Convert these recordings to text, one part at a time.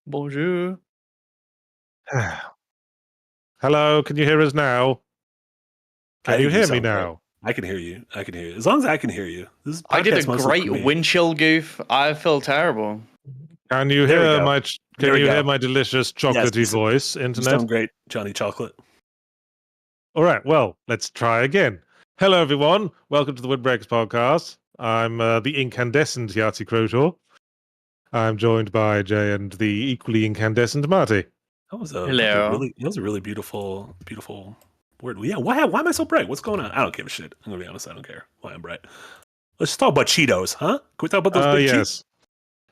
Bonjour. Hello, can you hear us now? I Can you think hear me sound great. now? I can hear you. I can hear you. As long as I can hear you. This I did a podcast mostly great for me. wind chill goof. I feel terrible. Can you There we hear go. my There we hear go. my delicious Yes, chocolatey voice, you internet? sound great, Johnny Chocolate. All right, well, let's try again. Hello, everyone. Welcome to the Windbreakers podcast. I'm the incandescent Yahtzee Crowshaw. I'm joined by Jay and the equally incandescent Marty. That was a Hello. really beautiful word. Yeah, why am I so bright? What's going on? I don't give a shit. I'm gonna be honest, I don't care why I'm bright. Let's talk about Cheetos, huh? Can we talk about those big Cheetos?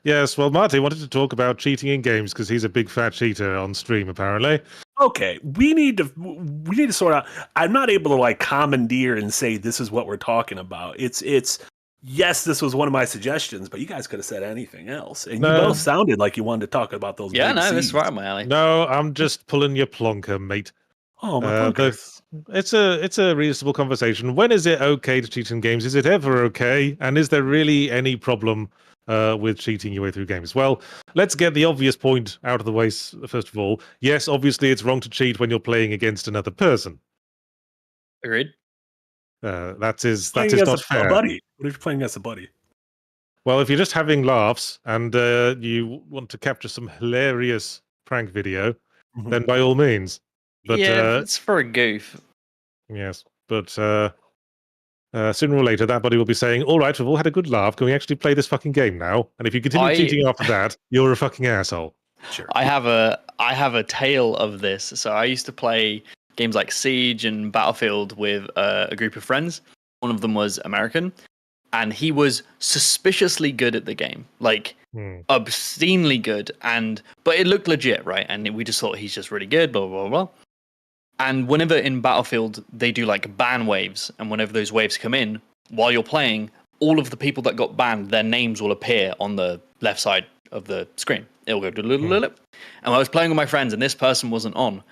Yes, well, Marty wanted to talk about cheating in games because he's a big fat cheater on stream, apparently. Okay, we need to sort out. I'm not able to like commandeer and say this is what we're talking about. It's yes, this was one of my suggestions, but you guys could have said anything else, and you both sounded like you wanted to talk about those. Yeah, big no, seeds. that's right up my alley. No, I'm just pulling your plonker, mate. Oh, my plonker. It's a reasonable conversation. When is it okay to cheat in games? Is it ever okay? And is there really any problem with cheating your way through games? Well, let's get the obvious point out of the way first of all. Yes, obviously it's wrong to cheat when you're playing against another person. Agreed. That is not fair. A buddy. What if you're playing against a buddy? Well, if you're just having laughs and you want to capture some hilarious prank video, then by all means. But, yeah, it's for a goof. Yes, but sooner or later, that buddy will be saying, "All right, we've all had a good laugh. Can we actually play this fucking game now?" And if you continue cheating after that, you're a fucking asshole. Sure. I have a tale of this. So I used to play games like Siege and Battlefield with a group of friends. One of them was American, and he was suspiciously good at the game, like obscenely good. But it looked legit, right? And we just thought he's just really good. Blah blah blah. And whenever in Battlefield they do like ban waves, and whenever those waves come in, while you're playing, all of the people that got banned, their names will appear on the left side of the screen. It'll go and I was playing with my friends, and this person wasn't on,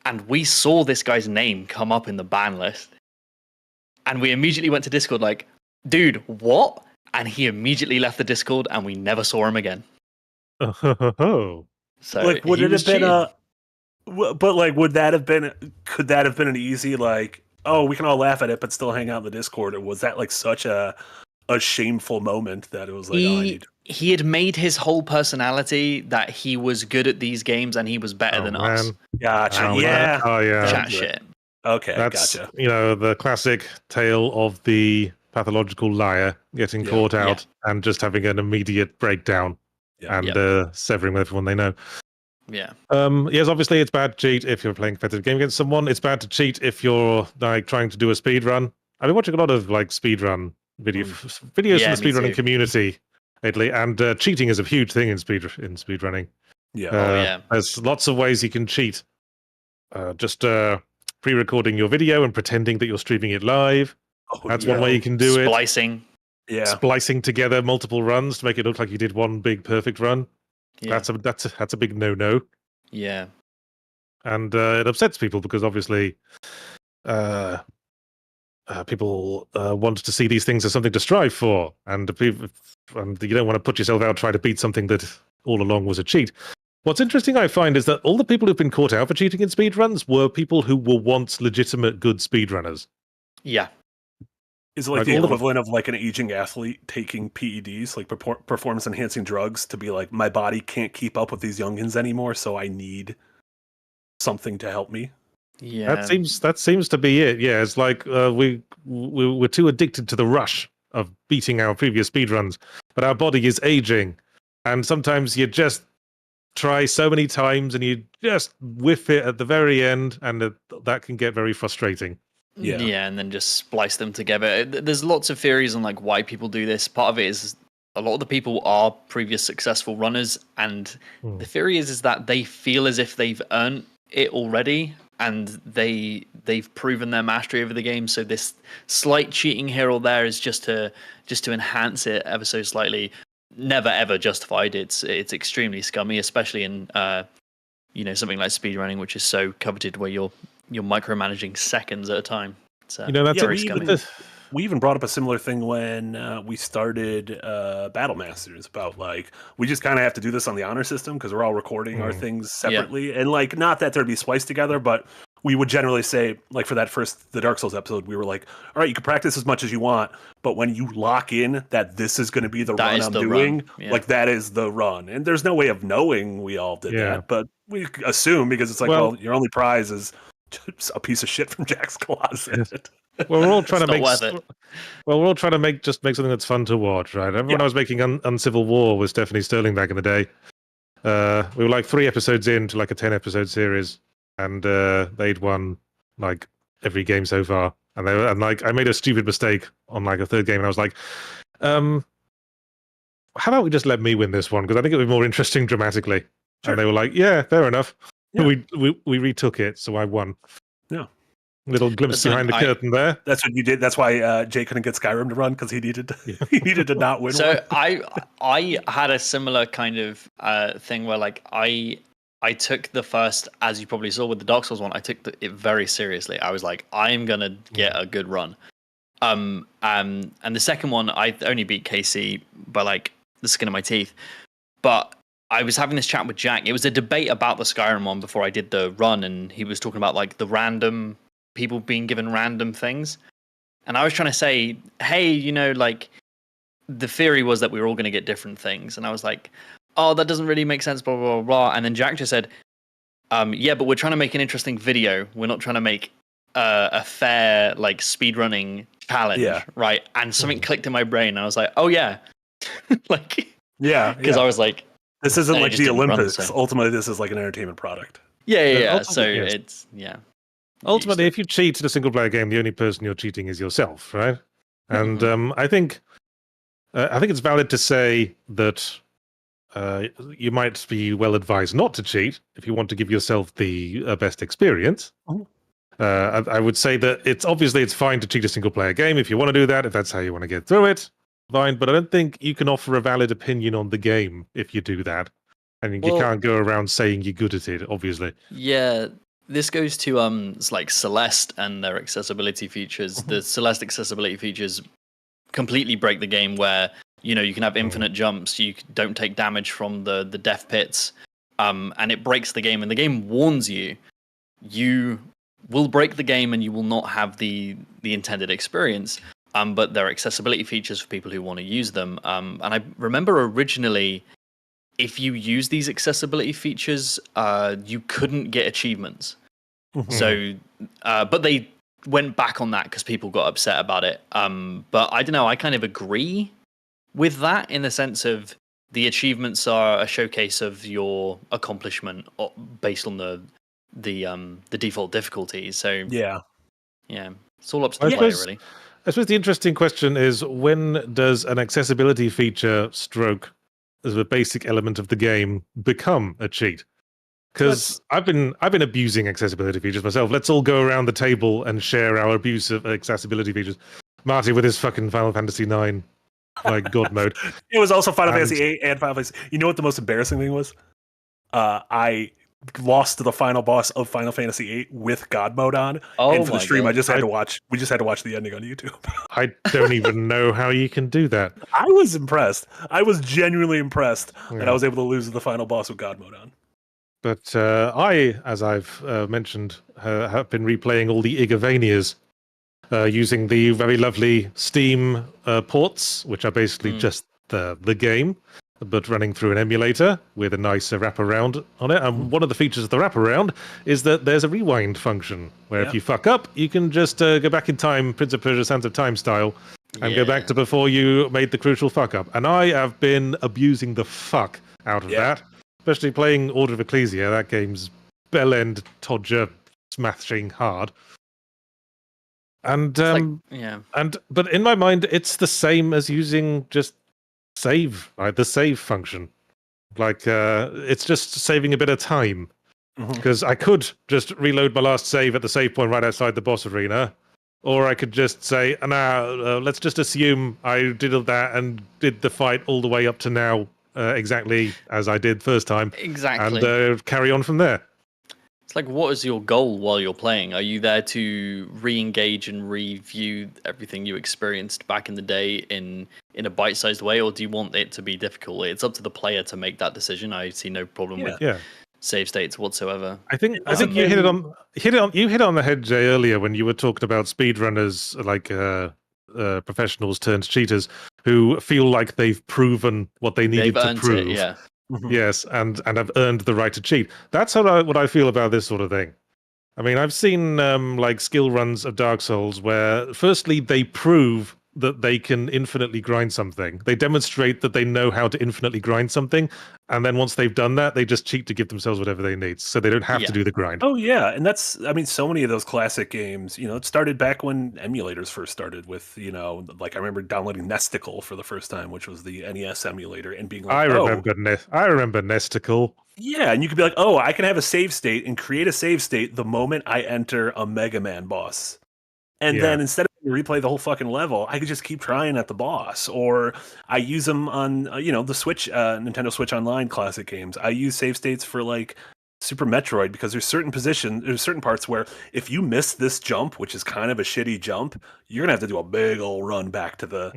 and we saw this guy's name come up in the ban list, and we immediately went to Discord like, "Dude, what?" And he immediately left the Discord, and we never saw him again. Oh, so like, would it have been But like, could that have been an easy like, oh, we can all laugh at it, but still hang out in the Discord? Or was that like such a shameful moment that it was like, he had made his whole personality that he was good at these games and he was better than us. Gotcha. Chat shit. Okay, that's gotcha. The classic tale of the pathological liar getting caught out and just having an immediate breakdown and severing with everyone they know. Yeah. Yes, obviously it's bad to cheat if you're playing a competitive game against someone. It's bad to cheat if you're like trying to do a speed run. I've been watching a lot of like speed run videos from the speedrunning community lately, and cheating is a huge thing in speedrunning. Yeah. There's lots of ways you can cheat. Just pre-recording your video and pretending that you're streaming it live. That's one way you can do Splicing. Splicing together multiple runs to make it look like you did one big perfect run. Yeah. That's a big no-no. Yeah. And it upsets people because obviously people want to see these things as something to strive for, and you don't want to put yourself out trying to beat something that all along was a cheat. What's interesting, I find, is that all the people who've been caught out for cheating in speedruns were people who were once legitimate good speedrunners. Yeah. Is it like the equivalent of like an aging athlete taking PEDs, like performance-enhancing drugs, to be like, my body can't keep up with these youngins anymore, so I need something to help me? Yeah, that seems to be it. Yeah, it's like we're too addicted to the rush of beating our previous speedruns, but our body is aging, and sometimes you just try so many times and you just whiff it at the very end, and that can get very frustrating. Yeah, and then just splice them together. There's lots of theories on like why people do this. Part of it is a lot of the people are previous successful runners, and the theory is that they feel as if they've earned it already, and they've proven their mastery over the game. So this slight cheating here or there is just to enhance it ever so slightly. Never ever justified. It's extremely scummy, especially in something like speedrunning, which is so coveted, where you're micromanaging seconds at a time. That's We even brought up a similar thing when we started Battle Masters about like we just kind of have to do this on the honor system because we're all recording our things separately, and like not that they'd be spliced together, but we would generally say like for that the Dark Souls episode, we were like, all right, you can practice as much as you want, but when you lock in that this is going to be the run I'm doing, like that is the run, and there's no way of knowing we all did that, but we assume because it's like, well, your only prize is just a piece of shit from Jack's closet. Well, we're all trying to make. Worth it. Well, we're all trying to make something that's fun to watch, right? Everyone I was making Uncivil War with Stephanie Sterling back in the day. We were like 3 episodes into like a 10-episode series, and they'd won like every game so far. And like I made a stupid mistake on like a third game, and I was like, how about we just let me win this one because I think it'll be more interesting dramatically. Sure. And they were like, yeah, fair enough. Yeah. We retook it, so I won. Yeah. Little glimpse behind the curtain there. That's what you did. That's why Jay couldn't get Skyrim to run because he needed to not win. So I had a similar kind of thing where like I took the first, as you probably saw with the Dark Souls one, I took it very seriously. I was like, I'm gonna get a good run. And the second one, I only beat KC by like the skin of my teeth. But I was having this chat with Jack. It was a debate about the Skyrim one before I did the run, and he was talking about like the random people being given random things. And I was trying to say, hey, you know, like the theory was that we were all going to get different things. And I was like, oh, that doesn't really make sense, blah, blah, blah, blah. And then Jack just said, yeah, but we're trying to make an interesting video. We're not trying to make a fair, like, speedrunning challenge, right? And something clicked in my brain. And I was like, oh, yeah. Like, because I was like, this isn't like the Olympics. Run, so. Ultimately, this is like an entertainment product. Yeah. So it's, Ultimately, if you cheat in a single-player game, the only person you're cheating is yourself, right? And I think it's valid to say that you might be well advised not to cheat if you want to give yourself the best experience. I would say that it's fine to cheat a single-player game if you want to do that, if that's how you want to get through it. Fine, but I don't think you can offer a valid opinion on the game if you do that. And you can't go around saying you're good at it, obviously. Yeah. This goes to it's like Celeste and their accessibility features. The Celeste accessibility features completely break the game where, you know, you can have infinite jumps, you don't take damage from the death pits, and it breaks the game. And the game warns you will break the game and you will not have the intended experience. But there are accessibility features for people who want to use them. And I remember originally, if you use these accessibility features, you couldn't get achievements. So, but they went back on that because people got upset about it. But I don't know, I kind of agree with that in the sense of the achievements are a showcase of your accomplishment based on the default difficulties. So yeah, it's all up to the player, really. I suppose the interesting question is, when does an accessibility feature stroke as a basic element of the game become a cheat? Because I've been abusing accessibility features myself. Let's all go around the table and share our abuse of accessibility features. Marty with his fucking Final Fantasy 9, like God mode. It was also Final Fantasy 8 and Final Fantasy. You know what the most embarrassing thing was? I lost to the final boss of Final Fantasy VIII with God mode on, and for the stream, God. We just had to watch the ending on YouTube. I don't even know how you can do that. I was impressed. I was genuinely impressed that I was able to lose to the final boss with God mode on. But as I've mentioned, have been replaying all the Igavanias using the very lovely Steam ports, which are basically just the game, but running through an emulator with a nice wraparound on it. And one of the features of the wraparound is that there's a rewind function, where if you fuck up, you can just go back in time, Prince of Persia Sands of Time style, and go back to before you made the crucial fuck up. And I have been abusing the fuck out of that. Especially playing Order of Ecclesia, that game's bell-end Todger smashing hard. And but in my mind, it's the same as using just save, right? The save function. Like it's just saving a bit of time. Because I could just reload my last save at the save point right outside the boss arena, or I could just say, let's just assume I did all that and did the fight all the way up to now. Exactly as I did first time. Exactly. And carry on from there. It's like, what is your goal while you're playing? Are you there to re-engage and review everything you experienced back in the day in a bite-sized way, or do you want it to be difficult? It's up to the player to make that decision. I see no problem with save states whatsoever. I think you hit it on the head, Jay, earlier when you were talking about speedrunners like professionals turned cheaters who feel like they've proven what they needed to prove. Yes, and have earned the right to cheat. That's what I feel about this sort of thing. I mean, I've seen like skill runs of Dark Souls where, firstly, they prove that they can infinitely grind something. They demonstrate that they know how to infinitely grind something, and then once they've done that, they just cheat to give themselves whatever they need, so they don't have to do the grind. Oh yeah, and that's, I mean, so many of those classic games, it started back when emulators first started with, like I remember downloading Nesticle for the first time, which was the NES emulator, and being like, I remember Nesticle. Yeah, and you could be like, oh, I can have a save state and create a save state the moment I enter a Mega Man boss. And then instead of replay the whole fucking level, I could just keep trying at the boss. Or I use them on, the Switch, Nintendo Switch Online classic games. I use save states for like Super Metroid because there's certain parts where if you miss this jump, which is kind of a shitty jump, you're gonna have to do a big old run back to the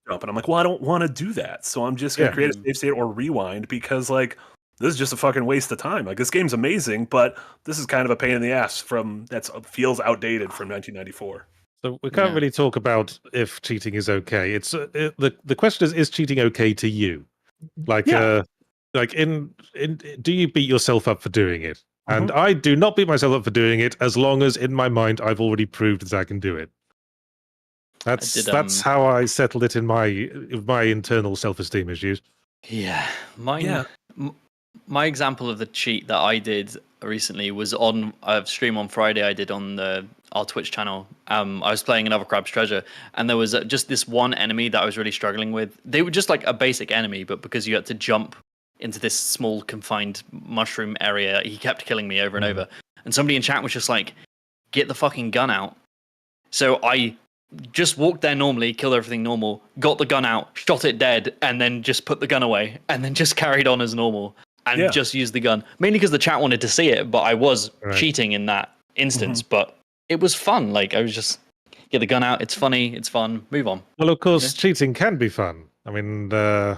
jump. And I'm like, well, I don't want to do that, so I'm just gonna create a save state or rewind because like this is just a fucking waste of time. Like this game's amazing, but this is kind of a pain in the ass feels outdated from 1994. So we can't really talk about if cheating is okay. It's the question is cheating okay to you? Like do you beat yourself up for doing it? And I do not beat myself up for doing it as long as in my mind I've already proved that I can do it. That's how I settled it in my internal self-esteem issues. Yeah, my example of the cheat that I did recently was on a stream on Friday I did on our Twitch channel. I was playing another Crab's Treasure, and there was just this one enemy that I was really struggling with. They were just like a basic enemy, but because you had to jump into this small confined mushroom area, he kept killing me over and over. And somebody in chat was just like, get the fucking gun out. So I just walked there normally, killed everything normal, got the gun out, shot it dead, and then just put the gun away, and then just carried on as normal. And just use the gun. Mainly because the chat wanted to see it, but I was cheating in that instance. But it was fun. Like, I was just, get the gun out, it's funny, it's fun, move on. Well, of course, cheating can be fun. I mean, when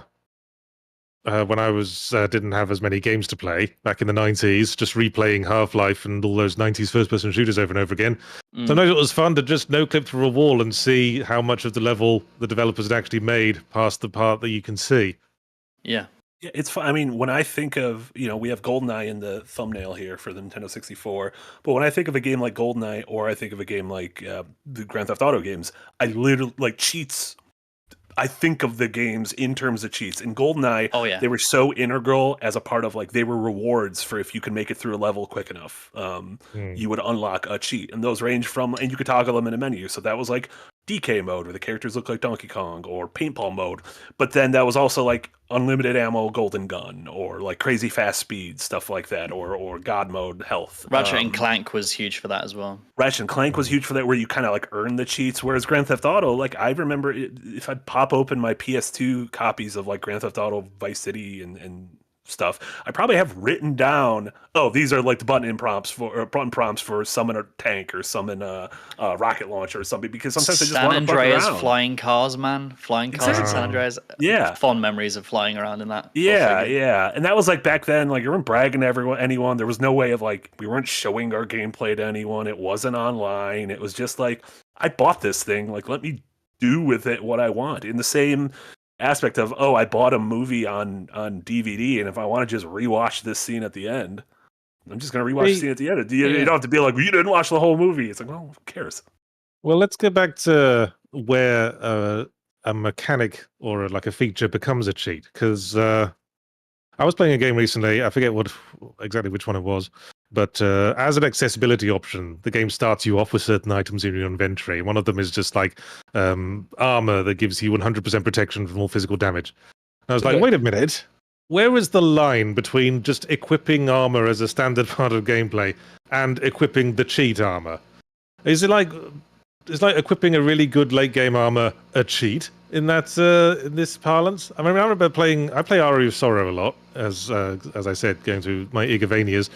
I didn't have as many games to play back in the 90s, just replaying Half-Life and all those 90s first-person shooters over and over again, sometimes it was fun to just no-clip through a wall and see how much of the level the developers had actually made past the part that you can see. Yeah. Yeah, it's fun. I mean, when I think of, we have GoldenEye in the thumbnail here for the Nintendo 64, but when I think of a game like GoldenEye or I think of a game like the Grand Theft Auto games, I literally, like, cheats. I think of the games in terms of cheats. In GoldenEye, they were so integral as a part of, like, they were rewards for if you can make it through a level quick enough. You would unlock a cheat, and those range from, and you could toggle them in a menu. So that was like DK mode, where the characters look like Donkey Kong, or paintball mode. But then that was also like unlimited ammo golden gun, or like crazy fast speed, stuff like that, or God mode health. Ratchet and Clank was huge for that as well. Ratchet and Clank was huge for that, where you kind of like earn the cheats. Whereas Grand Theft Auto, like I remember if I'd pop open my PS2 copies of like Grand Theft Auto Vice City and stuff, I probably have written down, oh, these are like the button prompts for summon a tank or summon a rocket launcher or something, because sometimes I just want to fuck around. San Andreas flying cars, man. Flying cars in San Andreas. Yeah. Fond memories of flying around in that. Yeah. And that was like back then, like you weren't bragging to anyone. There was no way of like, we weren't showing our gameplay to anyone. It wasn't online. It was just like, I bought this thing. Like, let me do with it what I want. In the same aspect of, oh, I bought a movie on DVD, and if I want to just rewatch this scene at the end, I'm just going to rewatch the scene at the end. You don't have to be like, well, you didn't watch the whole movie. It's like, well, who cares? Well, let's get back to where a mechanic or like a feature becomes a cheat, because I was playing a game recently, I forget exactly which one it was, but as an accessibility option, the game starts you off with certain items in your inventory. One of them is just like armor that gives you 100% protection from all physical damage. And I was like, wait a minute, where is the line between just equipping armor as a standard part of gameplay and equipping the cheat armor? Is it like, it's like equipping a really good late game armor a cheat in that in this parlance? I mean, I remember I play Aria of Sorrow a lot, as I said, going through my Igavanias.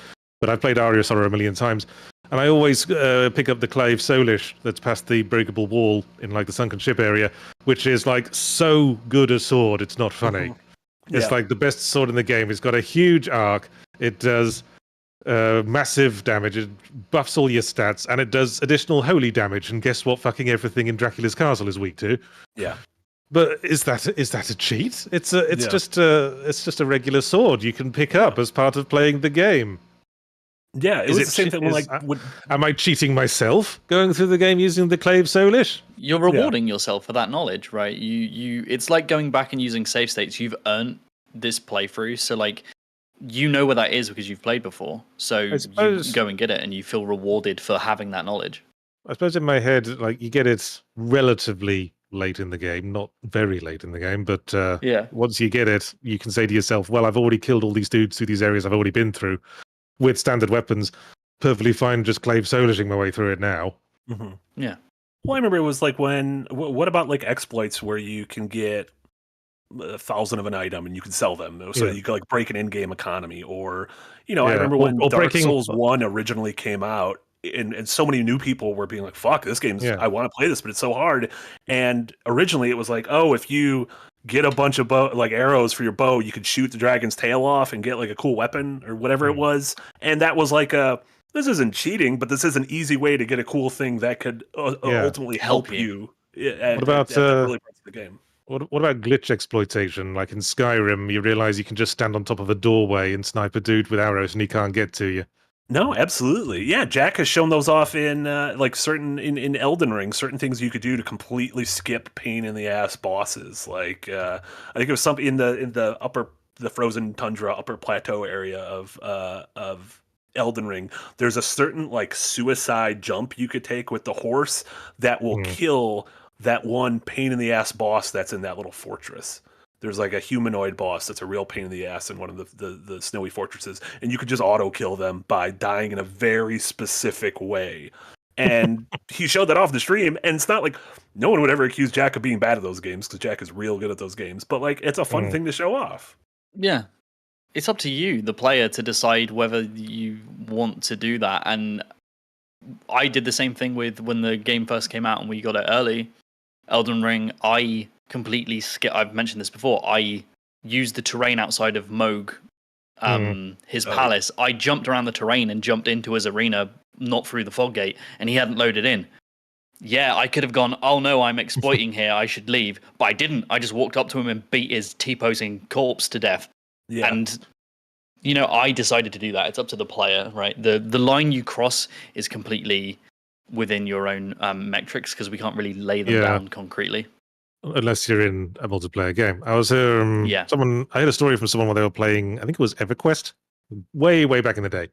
but I've played Aria Sorrow a million times. And I always pick up the Clave Soulish that's past the breakable wall in like the sunken ship area, which is like so good a sword, it's not funny. It's like the best sword in the game. It's got a huge arc. It does massive damage. It buffs all your stats, and it does additional holy damage. And guess what? Fucking everything in Dracula's castle is weak to. Yeah. But is that a cheat? It's just a regular sword you can pick up as part of playing the game. Yeah, it was the same thing. Am I cheating myself going through the game using the Clave Soulish? You're rewarding yourself for that knowledge, right? It's like going back and using save states. You've earned this playthrough, so like you know where that is because you've played before. So you go and get it, and you feel rewarded for having that knowledge. I suppose in my head, like you get it relatively late in the game, not very late in the game, but once you get it, you can say to yourself, well, I've already killed all these dudes through these areas I've already been through with standard weapons. Perfectly fine just Clave Soulishing my way through it now. Mm-hmm. Yeah. Well, I remember it was like what about like exploits where you can get 1,000 of an item and you can sell them, so you can like break an in-game economy, or I remember when Dark Souls 1 originally came out, and so many new people were being like, fuck, this game's I want to play this, but it's so hard. And originally it was like, oh, if you get a bunch of arrows for your bow, you could shoot the dragon's tail off and get like a cool weapon or whatever it was. And that was like this isn't cheating, but this is an easy way to get a cool thing that could ultimately help you. What about the early parts of the game? What about glitch exploitation? Like in Skyrim, you realize you can just stand on top of a doorway and snipe a dude with arrows and he can't get to you. No, absolutely. Yeah, Jack has shown those off in in Elden Ring, certain things you could do to completely skip pain in the ass bosses. Like I think it was something in the frozen tundra upper plateau area of Elden Ring. There's a certain like suicide jump you could take with the horse that will kill that one pain in the ass boss that's in that little fortress. There's like a humanoid boss that's a real pain in the ass in one of the snowy fortresses, and you could just auto kill them by dying in a very specific way. And he showed that off the stream, and it's not like no one would ever accuse Jack of being bad at those games, because Jack is real good at those games. But like, it's a fun thing to show off. Yeah, it's up to you, the player, to decide whether you want to do that. And I did the same thing with when the game first came out and we got it early. Elden Ring, I completely I've mentioned this before. I used the terrain outside of Moog, his palace. I jumped around the terrain and jumped into his arena, not through the fog gate, and he hadn't loaded in. Yeah, I could have gone, oh no, I'm exploiting here, I should leave. But I didn't. I just walked up to him and beat his T-posing corpse to death. Yeah. And, I decided to do that. It's up to the player, right? The line you cross is completely within your own metrics, because we can't really lay them down concretely. Unless you're in a multiplayer game. I was I had a story from someone where they were playing, I think it was EverQuest, way back in the day,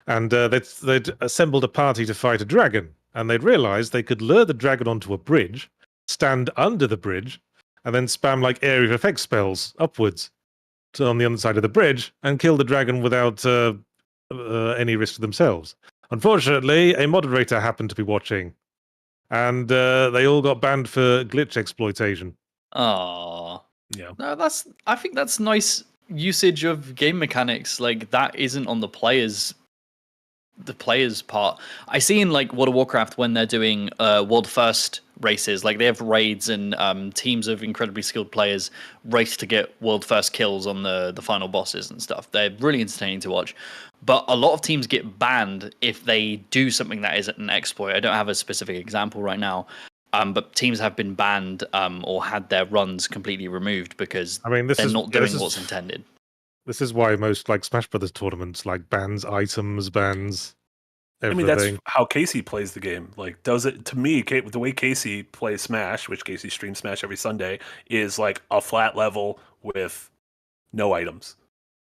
and they'd assembled a party to fight a dragon, and they'd realized they could lure the dragon onto a bridge, stand under the bridge, and then spam like area of effect spells upwards on the other side of the bridge and kill the dragon without any risk to themselves. Unfortunately, a moderator happened to be watching, and they all got banned for glitch exploitation. Oh, yeah. No, I think that's nice usage of game mechanics. Like, that isn't on the player's part. I see in like World of Warcraft when they're doing world first races, like they have raids and teams of incredibly skilled players race to get world first kills on the final bosses and stuff. They're really entertaining to watch. But a lot of teams get banned if they do something that isn't an exploit. I don't have a specific example right now, but teams have been banned or had their runs completely removed because they're not doing what's intended. This is why most like Smash Brothers tournaments like bans items, bans everything. I mean, that's how Casey plays the game. Like, does it to me? The way Casey plays Smash, which Casey streams Smash every Sunday, is like a flat level with no items.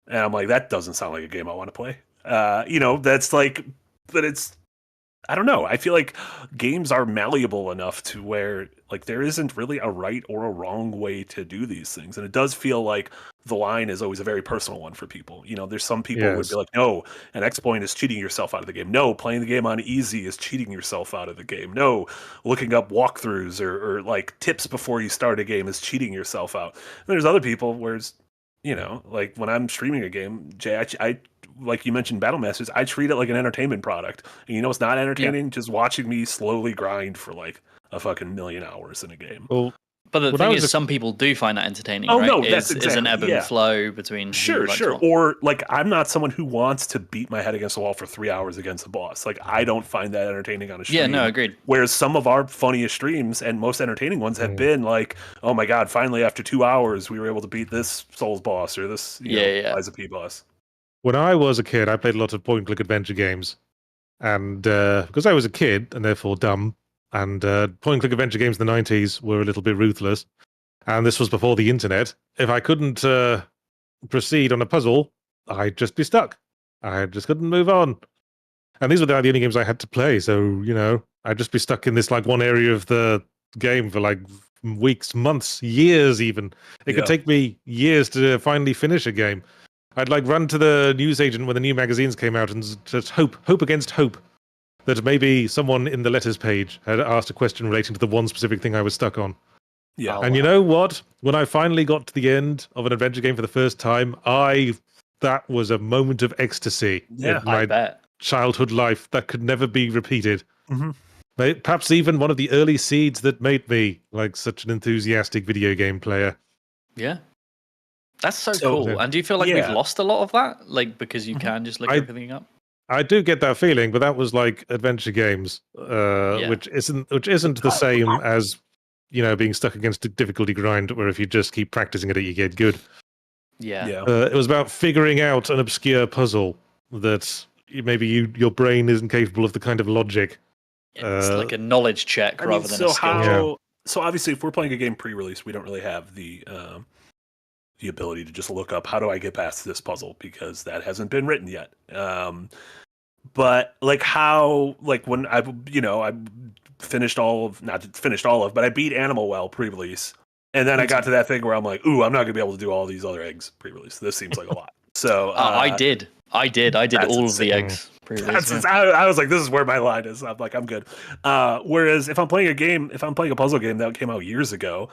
And I'm like, that doesn't sound like a game I want to play. That's like, but it's, I don't know. I feel like games are malleable enough to where like there isn't really a right or a wrong way to do these things. And it does feel like the line is always a very personal one for people. There's some people who would be like, no, an exploit is cheating yourself out of the game. No, playing the game on easy is cheating yourself out of the game. No, looking up walkthroughs or like tips before you start a game is cheating yourself out. And there's other people where it's, like when I'm streaming a game, Jay, like you mentioned, Battle Masters, I treat it like an entertainment product. And you know, it's not entertaining. Just watching me slowly grind for like a fucking million hours in a game. Well, But the when I thing was is, some people do find that entertaining, Oh, right? no, that's Is an ebb exactly- and flow between Sure, sure. Or like, I'm not someone who wants to beat my head against the wall for 3 hours against a boss. Like, I don't find that entertaining on a stream. Yeah, no, agreed. Whereas some of our funniest streams and most entertaining ones have been like, oh my god, finally after 2 hours we were able to beat this Souls boss or this Lies of P boss. When I was a kid, I played a lot of point-and-click adventure games, and because I was a kid and therefore dumb, and point-and-click adventure games in the 90s were a little bit ruthless, and this was before the internet. If I couldn't proceed on a puzzle, I'd just be stuck. I just couldn't move on. And these were the only games I had to play, so, I'd just be stuck in this, like, one area of the game for, like, weeks, months, years even. It could take me years to finally finish a game. I'd, like, run to the newsagent when the new magazines came out and just hope against hope that maybe someone in the letters page had asked a question relating to the one specific thing I was stuck on. Yeah. Oh, And you know what? When I finally got to the end of an adventure game for the first time, that was a moment of ecstasy in I my bet. childhood life that could never be repeated. Mhm. Perhaps even one of the early seeds that made me like such an enthusiastic video game player. Yeah. That's so So- cool. And do you feel like we've Yeah. lost a lot of that? Like, because you can just look I- everything up? I do get that feeling, but that was like adventure games, which isn't the same as being stuck against a difficulty grind, where if you just keep practicing at it, you get good. Yeah. Yeah. It was about figuring out an obscure puzzle that maybe your brain isn't capable of the kind of logic. It's like a knowledge check I mean, rather than a skill. Yeah. So obviously, if we're playing a game pre-release, we don't really have the ability to just look up how do I get past this puzzle because that hasn't been written yet. But like when I finished but I beat Animal Well pre-release, and then I got to that thing where I'm like, ooh, I'm not gonna be able to do all these other eggs pre-release. This seems like a lot. So I did all of the insane. eggs. previously. I was like, this is where my line is. I'm like, I'm good. Whereas if I'm playing a puzzle game that came out years ago,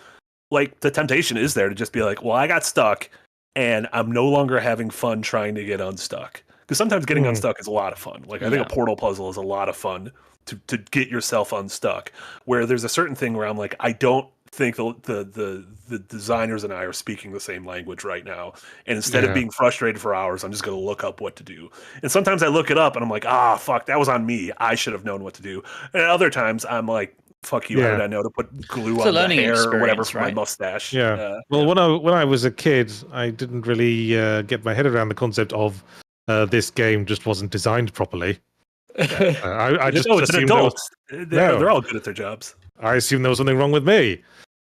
like the temptation is there to just be like, well, I got stuck and I'm no longer having fun trying to get unstuck. Because sometimes getting unstuck is a lot of fun. Like I think a portal puzzle is a lot of fun to get yourself unstuck. Where there's a certain thing where I'm like, I don't think the designers and I are speaking the same language right now. And instead of being frustrated for hours, I'm just going to look up what to do. And sometimes I look it up and I'm like, fuck, that was on me. I should have known what to do. And other times I'm like, fuck you, how did I know to put glue on the hair or whatever for my mustache? Yeah. When I was a kid, I didn't really get my head around the concept of this game just wasn't designed properly. I just it's an assumed adult. They're all good at their jobs. I assumed there was something wrong with me.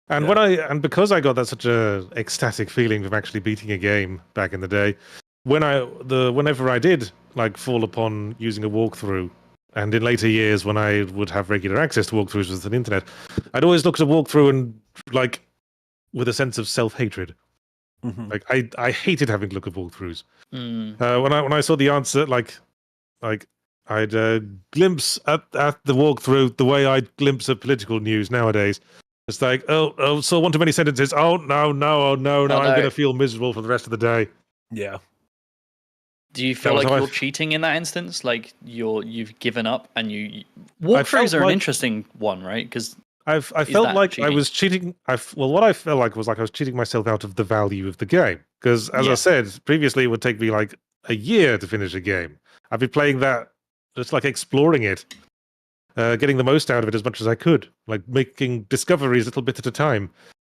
And because I got that such a ecstatic feeling from actually beating a game back in the day, whenever I did like fall upon using a walkthrough, and in later years when I would have regular access to walkthroughs with the internet, I'd always look at a walkthrough and like with a sense of self-hatred. Mm-hmm. Like I hated having to look at walkthroughs. Mm. When I saw the answer, like I'd glimpse at the walkthrough the way I'd glimpse at political news nowadays. It's like, so one too many sentences. Oh no, I'm going to feel miserable for the rest of the day. Yeah. Do you feel like you're cheating in that instance? Like you've given up and walkthroughs are an interesting one, right? Because I felt like cheating? I was cheating. What I felt like was like I was cheating myself out of the value of the game. Because as I said previously, it would take me like a year to finish a game. I'd be playing that, just like exploring it, getting the most out of it as much as I could, like making discoveries a little bit at a time.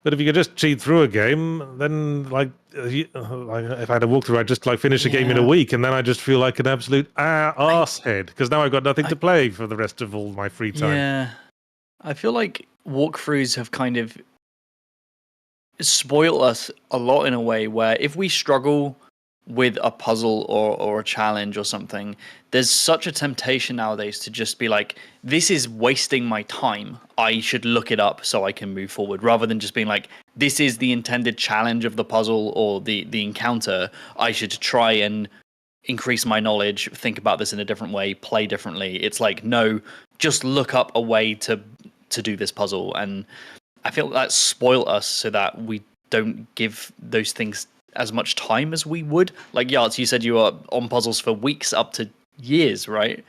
But if you could just cheat through a game, then like if I had a walkthrough, I'd just like finish a game in a week, and then I just feel like an absolute arsehead because now I've got nothing to play for the rest of all my free time. Yeah, I feel like walkthroughs have kind of spoiled us a lot in a way where if we struggle with a puzzle or a challenge or something, there's such a temptation nowadays to just be like, this is wasting my time, I should look it up so I can move forward, rather than just being like, this is the intended challenge of the puzzle or the encounter, I should try and increase my knowledge, think about this in a different way, play differently. It's like, no, just look up a way to do this puzzle. And I feel that spoiled us so that we don't give those things as much time as we would. Like Yachts, you said you were on puzzles for weeks up to years, right?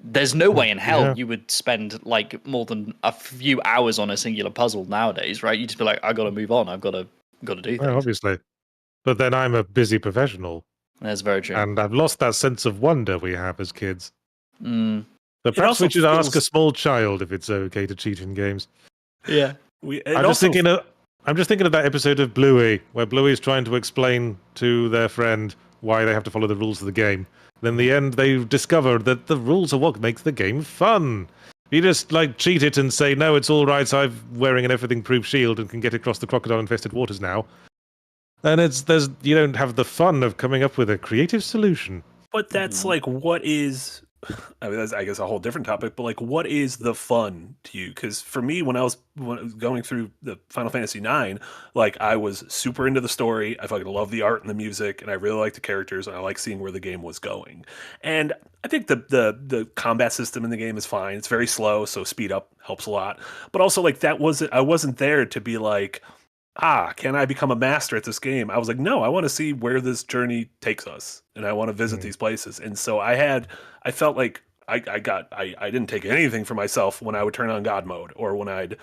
There's no way in hell you would spend like more than a few hours on a singular puzzle nowadays, right? You'd just be like, I got to move on. I've got to do things. Well, obviously, but then I'm a busy professional. That's very true. And I've lost that sense of wonder we have as kids. Mm. So perhaps we should ask a small child if it's okay to cheat in games. Yeah. I'm just thinking of that episode of Bluey where Bluey's trying to explain to their friend why they have to follow the rules of the game. Then in the end, they discover that the rules are what makes the game fun. You just like cheat it and say, no, it's all right, I'm wearing an everything-proof shield and can get across the crocodile-infested waters now. And you don't have the fun of coming up with a creative solution. But that's like, what is... I mean, that's, I guess, a whole different topic, but like, what is the fun to you? Because for me, when I was going through the Final Fantasy IX, like, I was super into the story. I fucking love the art and the music, and I really like the characters, and I like seeing where the game was going. And I think the combat system in the game is fine. It's very slow, so speed up helps a lot. But also, like, I wasn't there to be like, can I become a master at this game? I was like, no, I want to see where this journey takes us, and I want to visit these places. And so I felt like I didn't take anything for myself when I would turn on God mode, or when I'd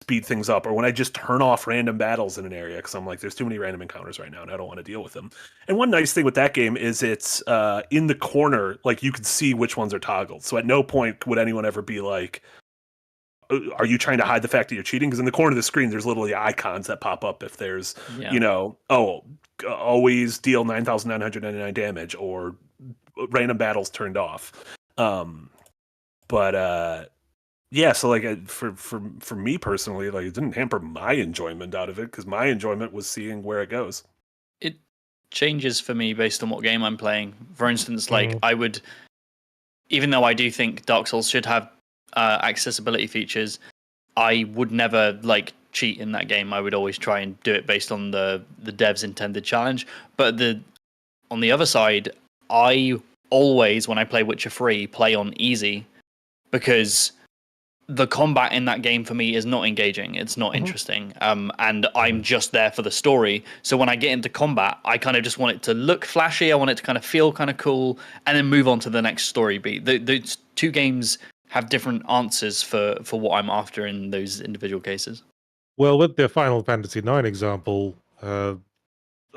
speed things up, or when I just turn off random battles in an area, because I'm like, there's too many random encounters right now, and I don't want to deal with them. And one nice thing with that game is it's in the corner, like you can see which ones are toggled. So at no point would anyone ever be like, are you trying to hide the fact that you're cheating? Because in the corner of the screen, there's literally icons that pop up if there's, always deal 9,999 damage, or random battles turned off. So like for me personally, like, it didn't hamper my enjoyment out of it, because my enjoyment was seeing where it goes. It changes for me based on what game I'm playing. For instance, like I would, even though I do think Dark Souls should have accessibility features, I would never like cheat in that game. I would always try and do it based on the devs' intended challenge. But on the other side, I always, when I play Witcher 3, play on easy, because the combat in that game for me is not engaging. It's not interesting. And I'm just there for the story. So when I get into combat, I kind of just want it to look flashy. I want it to kind of feel kind of cool, and then move on to the next story beat. Those two games have different answers for what I'm after in those individual cases. Well, with the Final Fantasy IX example, a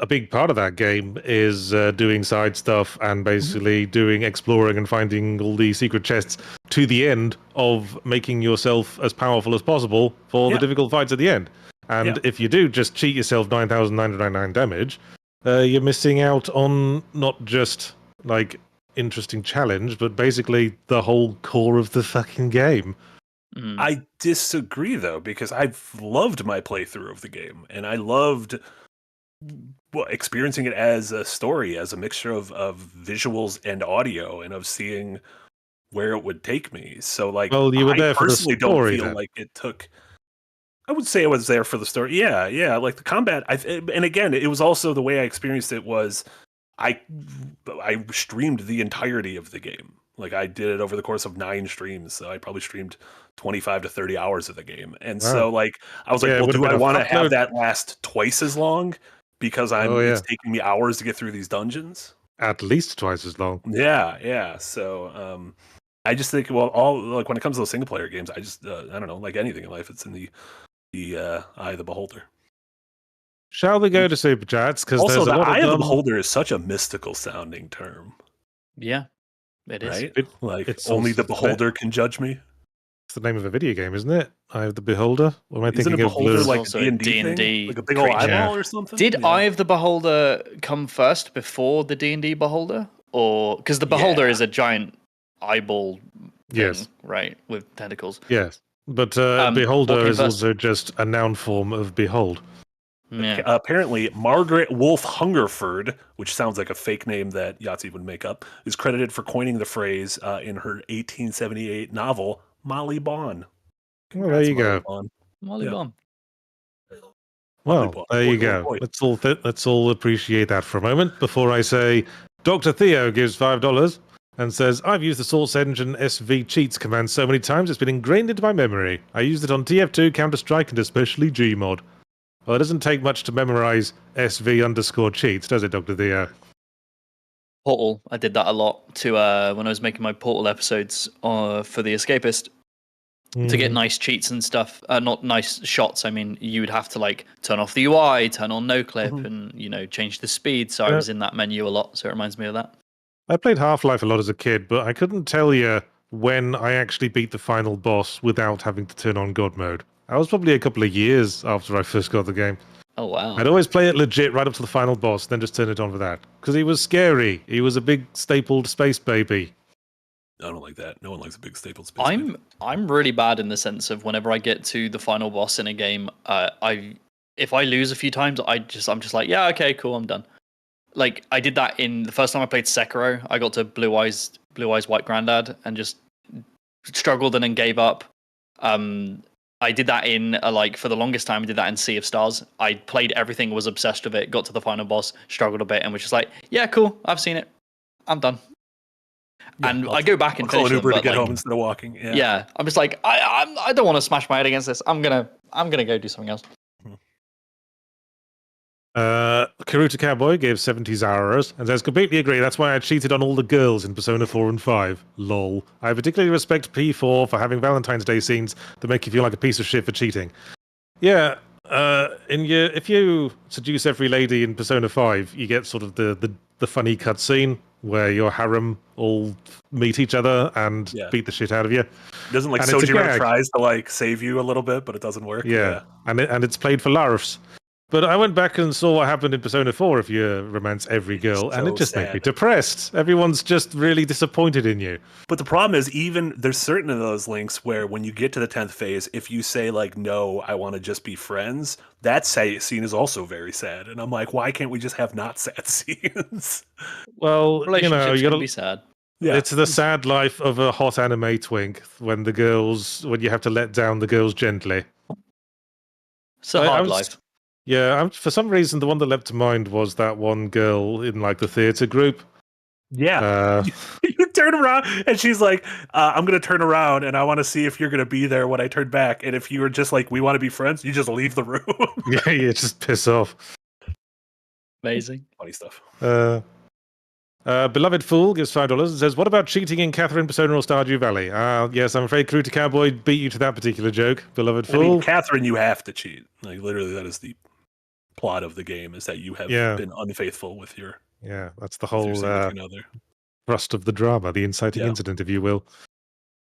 big part of that game is doing side stuff and basically doing exploring and finding all the secret chests to the end of making yourself as powerful as possible for the difficult fights at the end. And if you do just cheat yourself 9,999 damage, you're missing out on not just like interesting challenge, but basically the whole core of the fucking game. I disagree, though, because I've loved my playthrough of the game, and I loved experiencing it as a story, as a mixture of visuals and audio, and of seeing where it would take me. So, like, well, you were there for the story, don't feel like it took. I would say I was there for the story. Yeah. Like the combat, and again, it was also the way I experienced it was I streamed the entirety of the game. Like, I did it over the course of 9 streams, so I probably streamed 25 to 30 hours of the game. And so, like, I was like, well, do I want to have that last twice as long? Because it's taking me hours to get through these dungeons? At least twice as long. Yeah. So, I just think, well, when it comes to those single player games, I just, I don't know, like anything in life, it's in the eye of the beholder. Shall we go to super chats? Because also, the eye of the beholder is such a mystical sounding term. Yeah, it is. Right? It's only the beholder can judge me. It's the name of a video game, isn't it? Eye of the Beholder. Or am I thinking of Beholder like a D&D like a big old eyeball or something? Did Eye of the Beholder come first before the D&D Beholder, or because the Beholder is a giant eyeball thing, right, with tentacles? Yes, but Beholder is also just a noun form of behold. Yeah. Apparently, Margaret Wolfe Hungerford, which sounds like a fake name that Yahtzee would make up, is credited for coining the phrase in her 1878 novel, Molly Bawn. Well, there you go. Molly Bawn. Well, there you go. Let's all appreciate that for a moment before I say, Dr. Theo gives $5 and says, I've used the Source Engine SV Cheats command so many times it's been ingrained into my memory. I used it on TF2, Counter-Strike, and especially Gmod. Well, it doesn't take much to memorize SV_cheats, does it, Dr. Theo? Portal, I did that a lot to when I was making my Portal episodes for the Escapist to get nice cheats and stuff. Not nice shots. I mean, you would have to like turn off the UI, turn on no clip, and change the speed. So I was in that menu a lot. So it reminds me of that. I played Half-Life a lot as a kid, but I couldn't tell you when I actually beat the final boss without having to turn on God mode. I was probably a couple of years after I first got the game. Oh, wow. I'd always play it legit right up to the final boss, then just turn it on for that. Because he was scary. He was a big stapled space baby. I don't like that. No one likes a big stapled space baby. I'm really bad in the sense of whenever I get to the final boss in a game, if I lose a few times, I'm just like, yeah, okay, cool, I'm done. Like I did that in the first time I played Sekiro. I got to Blue Eyes White Granddad and just struggled and then gave up. I did that in for the longest time. I did that in Sea of Stars. I played everything, was obsessed with it, got to the final boss, struggled a bit, and was just like, yeah, cool, I've seen it, I'm done. Yeah, and I go back and finish an Uber them, to get home instead of walking. Yeah, I'm just like, I don't want to smash my head against this. I'm gonna go do something else. Karuta Cowboy gave 70 Zaras and says, completely agree, that's why I cheated on all the girls in Persona 4 and 5. Lol. I particularly respect P4 for having Valentine's Day scenes that make you feel like a piece of shit for cheating. Yeah, if you seduce every lady in Persona 5, you get sort of the funny cutscene where your harem all meet each other and beat the shit out of you. Doesn't Sojiro tries to save you a little bit, but it doesn't work. Yeah. And it's played for laughs. But I went back and saw what happened in Persona 4 if you romance every girl, and it just made me depressed. Everyone's just really disappointed in you. But the problem is, even there's certain of those links where when you get to the 10th phase, if you say no, I want to just be friends, that scene is also very sad. And I'm like, why can't we just have not sad scenes? Well, relationships can be sad. Yeah. It's the sad life of a hot anime twink when you have to let down the girls gently. It's a hard life. Yeah, for some reason, the one that leapt to mind was that one girl in the theater group. Yeah. You turn around and she's like, I'm going to turn around and I want to see if you're going to be there when I turn back. And if you were just like, we want to be friends, you just leave the room. Yeah, you just piss off. Amazing. Funny stuff. Beloved Fool gives $5 and says, what about cheating in Catherine, Persona, or Stardew Valley? Yes, I'm afraid Karuta Cowboy beat you to that particular joke. Beloved Fool. I mean, Catherine, you have to cheat. Literally, that is the plot of the game, is that you have been unfaithful with your... Yeah, that's the whole thrust of the drama, the inciting incident, if you will.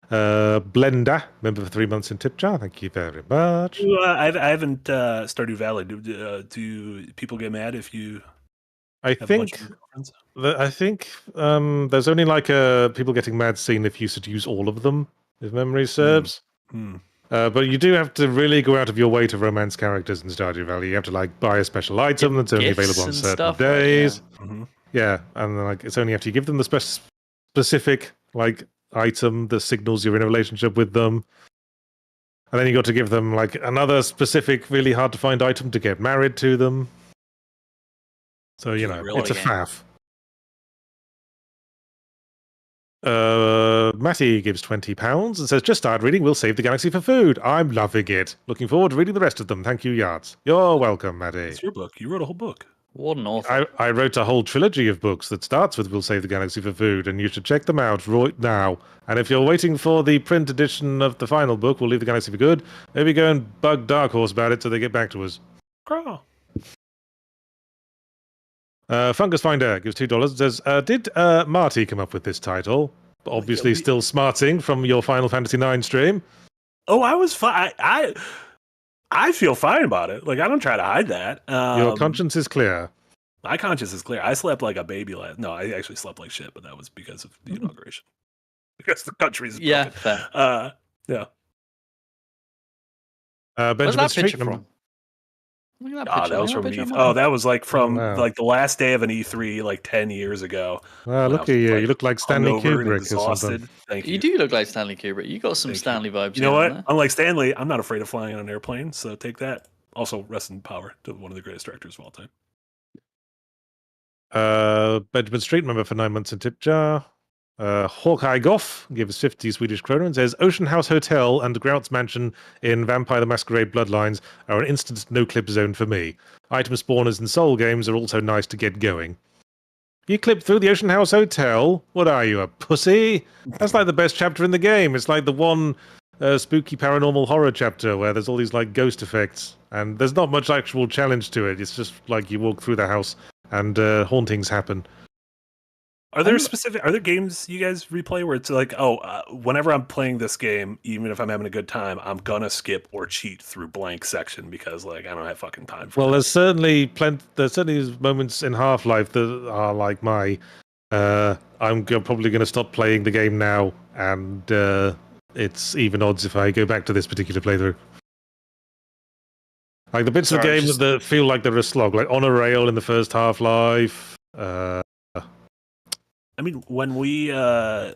Blenda, member for 3 months in tip jar. Thank you very much. I haven't Stardew Valley. Do people get mad if you... I think there's only people getting mad scene if you seduce all of them, if memory serves. But you do have to really go out of your way to romance characters in Stardew Valley. You have to buy a special item that's only available on certain days. Yeah, and it's only after you give them the specific item that signals you're in a relationship with them. And then you got to give them another specific, really hard to find item to get married to them. So it's a faff. Matty gives £20 and says, just started reading We'll Save the Galaxy for Food. I'm loving it. Looking forward to reading the rest of them. Thank you, Yards. You're welcome, Matty. It's your book. You wrote a whole book. What an author. I wrote a whole trilogy of books that starts with We'll Save the Galaxy for Food, and you should check them out right now. And if you're waiting for the print edition of the final book, We'll Leave the Galaxy for Good, maybe go and bug Dark Horse about it so they get back to us. Fungus Finder gives $2 and says, did Marty come up with this title? Obviously still smarting from your Final Fantasy IX stream. Oh, I was fine. I feel fine about it. I don't try to hide that. Your conscience is clear. My conscience is clear. I slept like a baby last... No, I actually slept like shit, but that was because of the inauguration. Because the country's broken. Fair. Yeah. Benjamin Street from? Look at that picture. That was from E3. Oh, that was from the last day of an E3 10 years ago. Wow, look at you. You look like Stanley Kubrick or something. Thank you. You do look like Stanley Kubrick. You got some Stanley vibes. You know what? Unlike Stanley, I'm not afraid of flying on an airplane, so take that. Also, rest in power to one of the greatest directors of all time. Benjamin Street, member for 9 months in tip jar. Hawkeye Goff gives 50 Swedish kronor and says Ocean House Hotel and Grout's Mansion in Vampire the Masquerade Bloodlines are an instant no-clip zone for me. Item spawners and soul games are also nice to get going. You clip through the Ocean House Hotel? What are you, a pussy? That's like the best chapter in the game. It's like the one spooky paranormal horror chapter where there's all these like ghost effects and there's not much actual challenge to it. It's just like you walk through the house and hauntings happen. Are there games you guys replay where it's like, whenever I'm playing this game, even if I'm having a good time, I'm gonna skip or cheat through blank section because like I don't have fucking time for that. There's certainly moments in Half-Life that are like I'm probably going to stop playing the game now, and it's even odds if I go back to this particular playthrough. Like the bits of the game that feel like they're a slog, like On a Rail in the first Half-Life. I mean, when we were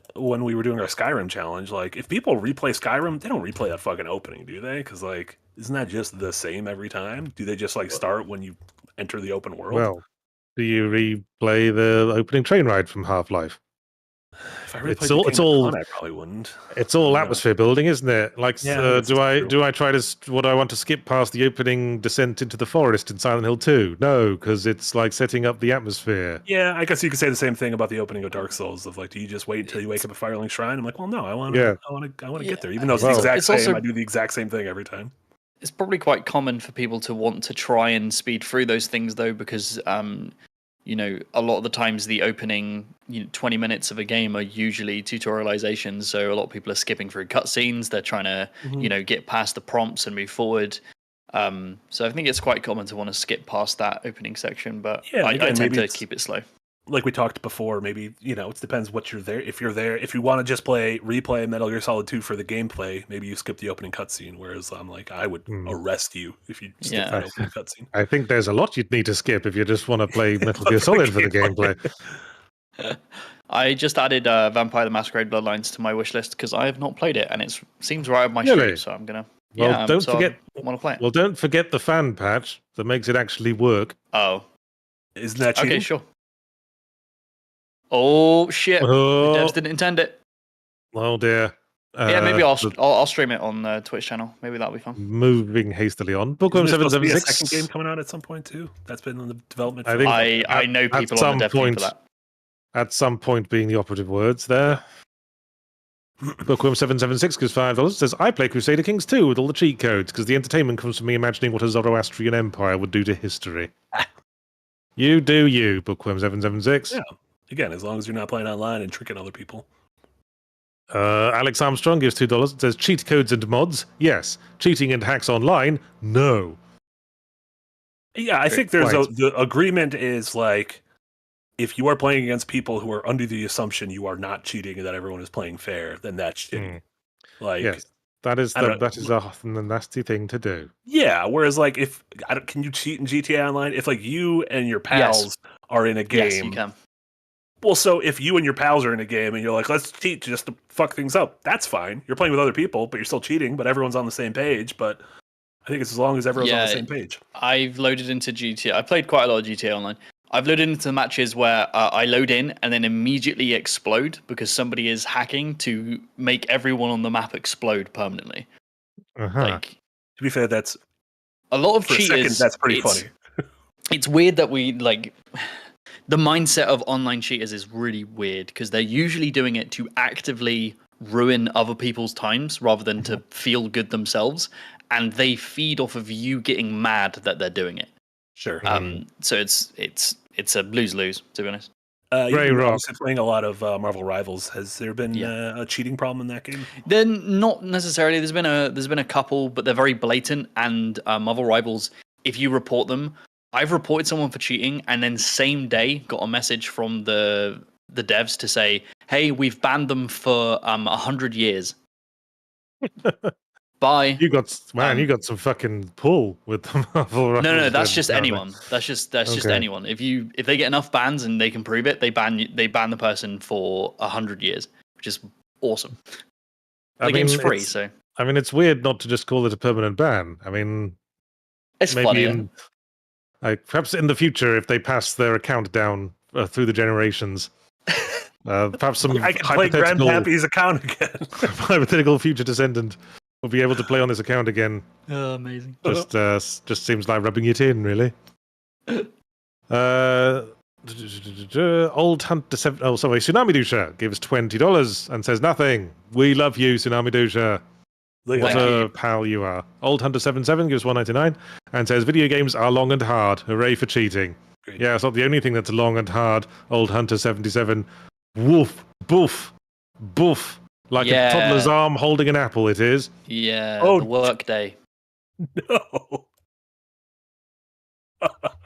doing our Skyrim challenge, like if people replay Skyrim, they don't replay that fucking opening, do they? Because like, isn't that just the same every time? Do they just like start when you enter the open world? Well, do you replay the opening train ride from Half-Life? If I replayed I probably wouldn't. It's all atmosphere building, isn't it? Like, yeah, do I try to? Would I want to skip past the opening descent into the forest in Silent Hill 2? No, because it's like setting up the atmosphere. Yeah, I guess you could say the same thing about the opening of Dark Souls. Of like, do you just wait until you wake up at Firelink Shrine? I'm like, well, no, I want to get there, even though it's the exact same. I do the exact same thing every time. It's probably quite common for people to want to try and speed through those things, though, because a lot of the times the opening 20 minutes of a game are usually tutorializations, so a lot of people are skipping through cutscenes. They're trying to get past the prompts and move forward. So I think it's quite common to want to skip past that opening section, but I tend to keep it slow. Like we talked before, maybe it depends what you're there. If you want to just replay Metal Gear Solid 2 for the gameplay, maybe you skip the opening cutscene. Whereas I'm like, I would arrest you if you skip that opening cutscene. I think there's a lot you'd need to skip if you just want to play Metal Gear Solid for the gameplay. I just added Vampire the Masquerade Bloodlines to my wish list because I have not played it and it seems right up my street. So I'm gonna. Don't forget. I want to play it. Well, don't forget the fan patch that makes it actually work. Oh, isn't that cheating? Okay, sure. Oh shit! The devs didn't intend it. Oh dear. Maybe I'll stream it on the Twitch channel. Maybe that'll be fun. Moving hastily on. Bookworm 776. A second game coming out at some point too. That's been in the development. I know people on the dev team for that. At some point, being the operative words there. Bookworm 776 gives $5. Says I play Crusader Kings 2 with all the cheat codes because the entertainment comes from me imagining what a Zoroastrian empire would do to history. You do you, Bookworm 776. Yeah. Again, as long as you're not playing online and tricking other people. Alex Armstrong gives $2 and says cheat codes and mods. Yes. Cheating and hacks online. No. Yeah, I think the agreement is like if you are playing against people who are under the assumption you are not cheating and that everyone is playing fair, then that's cheating. Yes, that is a nasty thing to do. Yeah, whereas like can you cheat in GTA Online if like you and your pals are in a game? Yes, you can. Well, so if you and your pals are in a game and you're like, let's cheat just to fuck things up, that's fine. You're playing with other people, but you're still cheating, but everyone's on the same page. But I think it's as long as everyone's on the same page. I've loaded into GTA. I played quite a lot of GTA Online. I've loaded into matches where I load in and then immediately explode because somebody is hacking to make everyone on the map explode permanently. Like, to be fair, that's a lot of cheaters. That's pretty funny. It's weird that we like. The mindset of online cheaters is really weird because they're usually doing it to actively ruin other people's times rather than to feel good themselves, and they feed off of you getting mad that they're doing it. Sure. So it's a lose-lose, to be honest. You've been playing a lot of Marvel Rivals. Has there been a cheating problem in that game? Then not necessarily. There's been a couple, but they're very blatant. And Marvel Rivals, if you report them, I've reported someone for cheating, and then same day got a message from the devs to say, "Hey, we've banned them for 100 years." Bye. You got some fucking pull with the Marvel Rivals. No, that's just anyone. That's just anyone. If they get enough bans and they can prove it, they ban the person for 100 years, which is awesome. The game's free, so I mean, it's weird not to just call it a permanent ban. I mean, it's maybe funny. Perhaps in the future, if they pass their account down through the generations, Perhaps some I can play Grandpappy's account again. hypothetical future descendant will be able to play on this account again. Oh, amazing. Just seems like rubbing it in, really. Old Hunter 7. Oh, sorry. Tsunami Dusha gives $20 and says nothing. We love you, Tsunami Dusha. What a pal you are. Old Hunter 77 gives $1.99 and says video games are long and hard. Hooray for cheating. Great. Yeah, it's not the only thing that's long and hard. Old Hunter 77. Woof, boof, boof. Like a toddler's arm holding an apple, it is. Yeah, the work day. No.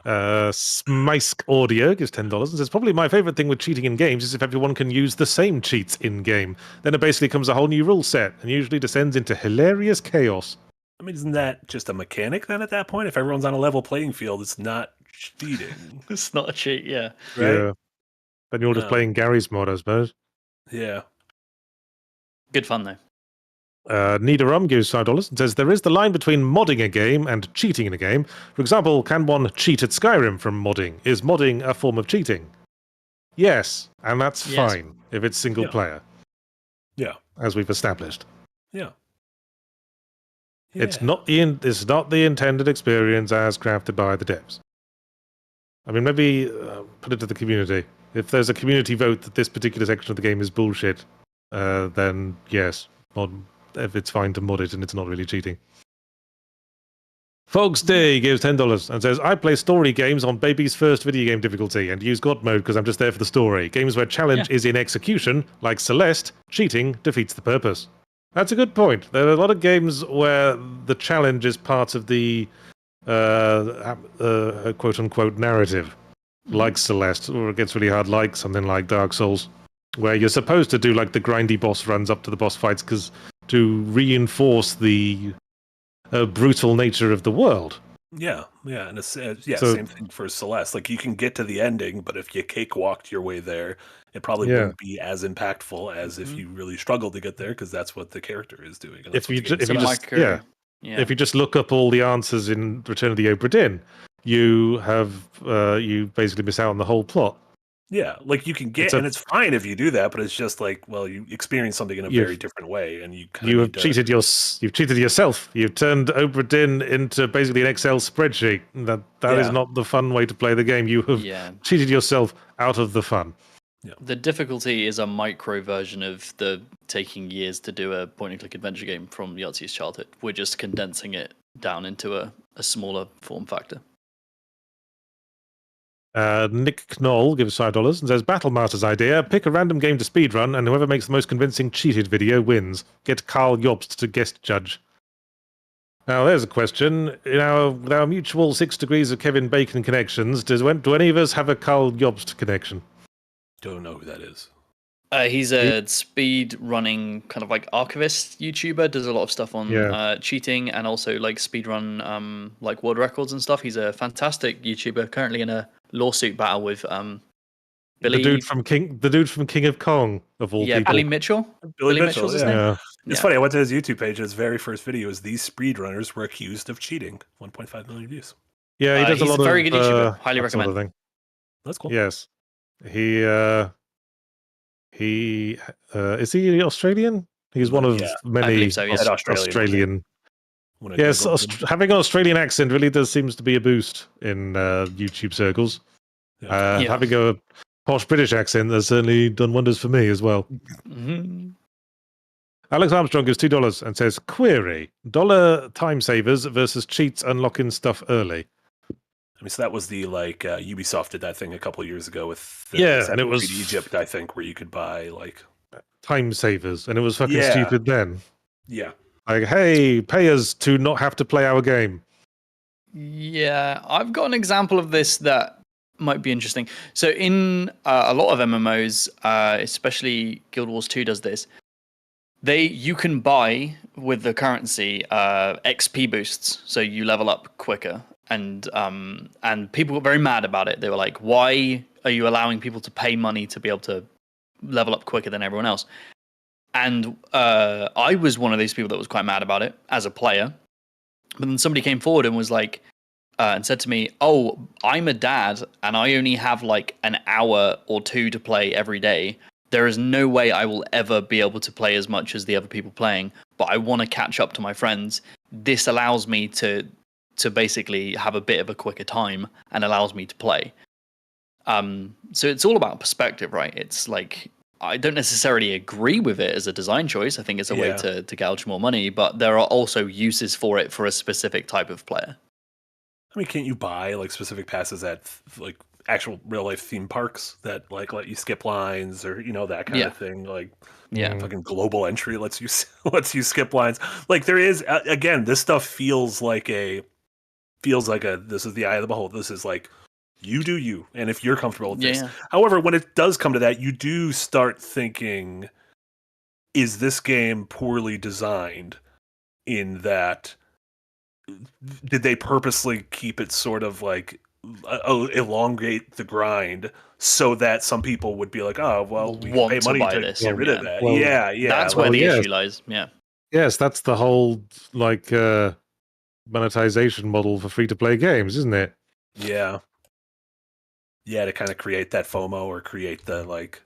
Smisk Audio gives $10 and says, probably my favorite thing with cheating in games is if everyone can use the same cheats in game. Then it basically comes a whole new rule set and usually descends into hilarious chaos. I mean, isn't that just a mechanic then at that point? If everyone's on a level playing field, it's not cheating. It's not a cheat, yeah. Right? Yeah. Then you're just playing Gary's mod, I suppose. Yeah. Good fun, though. Nidarum gives $5 and says, there is the line between modding a game and cheating in a game. For example, can one cheat at Skyrim from modding? Is modding a form of cheating? Yes, and that's fine if it's single player. Yeah. As we've established. Yeah. It's not the intended experience as crafted by the devs. I mean, maybe put it to the community. If there's a community vote that this particular section of the game is bullshit, then yes, if it's fine to mod it and it's not really cheating. Fogs Day gives $10 and says, I play story games on baby's first video game difficulty and use God mode because I'm just there for the story. Games where challenge is in execution, like Celeste, cheating defeats the purpose. That's a good point. There are a lot of games where the challenge is part of the quote-unquote narrative, like Celeste, or it gets really hard, like something like Dark Souls, where you're supposed to do like the grindy boss runs up to the boss fights to reinforce the brutal nature of the world. Yeah, and same thing for Celeste. Like you can get to the ending, but if you cakewalked your way there, it probably wouldn't be as impactful as if you really struggled to get there, because that's what the character is doing. If you just look up all the answers in Return of the Obra Dinn, you basically miss out on the whole plot. Yeah, like you can get, and it's fine if you do that, but it's just like, well, you experience something in a very different way, and you've cheated yourself. You've turned Obra Dinn into basically an Excel spreadsheet. That is not the fun way to play the game. You have cheated yourself out of the fun. Yeah. The difficulty is a micro version of the taking years to do a point-and-click adventure game from Yahtzee's childhood. We're just condensing it down into a smaller form factor. Nick Knoll gives $5 and says, Battlemaster's idea, pick a random game to speedrun and whoever makes the most convincing cheated video wins. Get Carl Jobst to guest judge. Now there's a question. With our mutual 6 degrees of Kevin Bacon connections, do any of us have a Carl Jobst connection? Don't know who that is. He's a speed running kind of like archivist YouTuber, does a lot of stuff on cheating and also like speedrun like world records and stuff. He's a fantastic YouTuber, currently in a lawsuit battle with Billy. The dude from King of Kong of all people. Billy Mitchell. Billy Mitchell's his name. Yeah. It's funny, I went to his YouTube page and his very first video is these speedrunners were accused of cheating. 1.5 million views. Yeah, he does he's a lot a very of good YouTuber. Highly recommend. Sort of thing. That's cool. Yes. He is he Australian? He's one of many Australian. Yes, having an Australian accent really does seems to be a boost in YouTube circles. Having a posh British accent has certainly done wonders for me as well. Mm-hmm. Alex Armstrong gives $2 and says, query, dollar time savers versus cheats unlocking stuff early. I mean, so that was the Ubisoft did that thing a couple of years ago with and it was Egypt, I think, where you could buy like time savers, and it was fucking stupid then. Yeah, like, hey, pay us to not have to play our game. Yeah, I've got an example of this that might be interesting. So in a lot of MMOs, especially Guild Wars 2 does this. You can buy with the currency XP boosts, so you level up quicker. And people got very mad about it. They were like, why are you allowing people to pay money to be able to level up quicker than everyone else? And I was one of these people that was quite mad about it as a player. But then somebody came forward and was like, and said to me, oh, I'm a dad and I only have like an hour or two to play every day. there is no way I will ever be able to play as much as the other people playing, but I want to catch up to my friends. This allows me to basically have a bit of a quicker time and allows me to play. So it's all about perspective, right? It's like, I don't necessarily agree with it as a design choice. I think it's a way to gouge more money, but there are also uses for it for a specific type of player. I mean, can't you buy like specific passes at like actual real life theme parks that like let you skip lines or that kind of thing? Like, fucking global entry lets you skip lines. Like there is again, this stuff feels like a this is the eye of the beholder. This is like you do you, and if you're comfortable with this. However, when it does come to that, you do start thinking, is this game poorly designed in that? Did they purposely keep it sort of like elongate the grind so that some people would be like, oh, well, we want pay money buy to this. get rid of that. Well, That's where the issue lies. Yeah. Yes, that's the whole like monetization model for free-to-play games, isn't it? Yeah. Yeah, to kind of create that FOMO or create the like,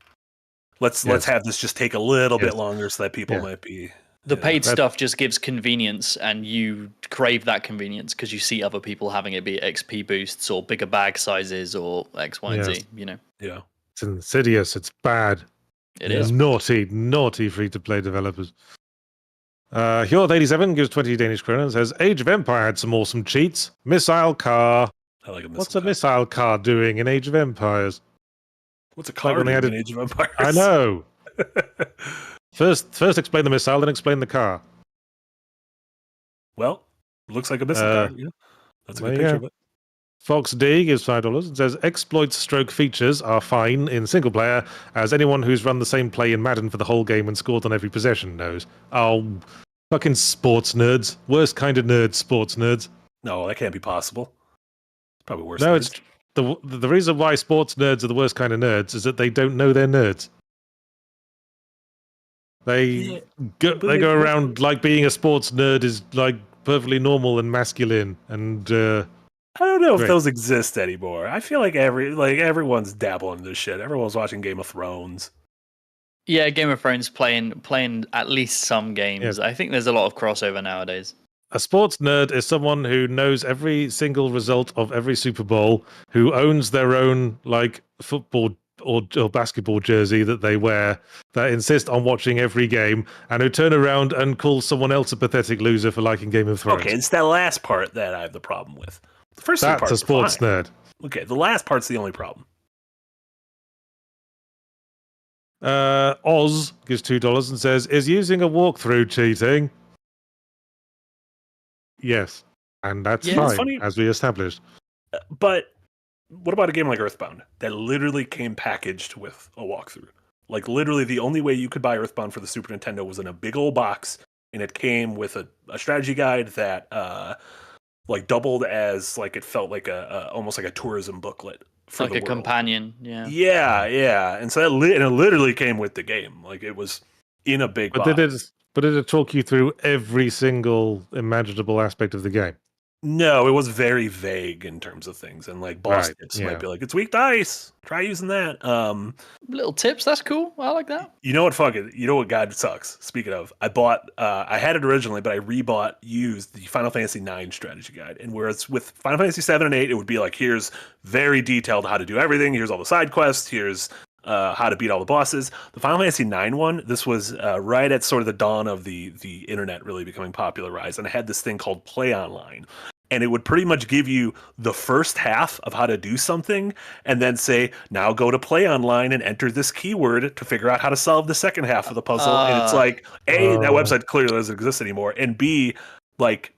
let's have this just take a little bit longer so that people might be. The paid stuff just gives convenience, and you crave that convenience because you see other people having it, be it XP boosts or bigger bag sizes or X, Y, and Z. Yeah, it's insidious. It's bad. It is naughty free-to-play developers. Hjord87 gives 20 Danish kroner and says, Age of Empire had some awesome cheats. Missile car. I like a missile What's car. a missile car doing in Age of Empires? What's a car doing in Age of Empires? I know. First explain the missile, then explain the car. Well, looks like a missile car. Yeah. That's a good picture of it. Fox D gives $5 and says exploits stroke features are fine in single player, as anyone who's run the same play in Madden for the whole game and scored on every possession knows. Oh, fucking sports nerds. Worst kind of nerds, sports nerds. No, that can't be possible. It's probably worse. No, it's the reason why sports nerds are the worst kind of nerds is that they don't know they're nerds. They go around like being a sports nerd is like perfectly normal and masculine, and I don't know if those exist anymore. I feel like everyone's dabbling in this shit. Everyone's watching Game of Thrones. Yeah, Game of Thrones playing at least some games. Yes. I think there's a lot of crossover nowadays. A sports nerd is someone who knows every single result of every Super Bowl, who owns their own like football or basketball jersey that they wear, that insist on watching every game, and who turn around and call someone else a pathetic loser for liking Game of Thrones. Okay, it's that last part that I have the problem with. The first That's part a sports nerd. Okay, the last part's the only problem. Oz gives $2 and says, is using a walkthrough cheating? Yes, and that's fine, as we established. But what about a game like Earthbound that literally came packaged with a walkthrough? Like literally the only way you could buy Earthbound for the Super Nintendo was in a big old box, and it came with a strategy guide that like doubled as like it felt like a almost like a tourism booklet for like a companion. Yeah. And so it literally came with the game. Like it was in a big box. But did it talk you through every single imaginable aspect of the game? No, it was very vague in terms of things, and like boss tips might be like, it's weak dice. Try using that. Little tips, that's cool. I like that. You know what God sucks? Speaking of, I had it originally, but I used the Final Fantasy IX strategy guide. And whereas with Final Fantasy 7 and 8, it would be like, here's very detailed how to do everything. Here's all the side quests. Here's how to beat all the bosses. The Final Fantasy IX one, this was right at sort of the dawn of the internet really becoming popularized, and I had this thing called Play Online. And it would pretty much give you the first half of how to do something and then say, now go to Play Online and enter this keyword to figure out how to solve the second half of the puzzle. And it's like, A, that website clearly doesn't exist anymore. And B, like,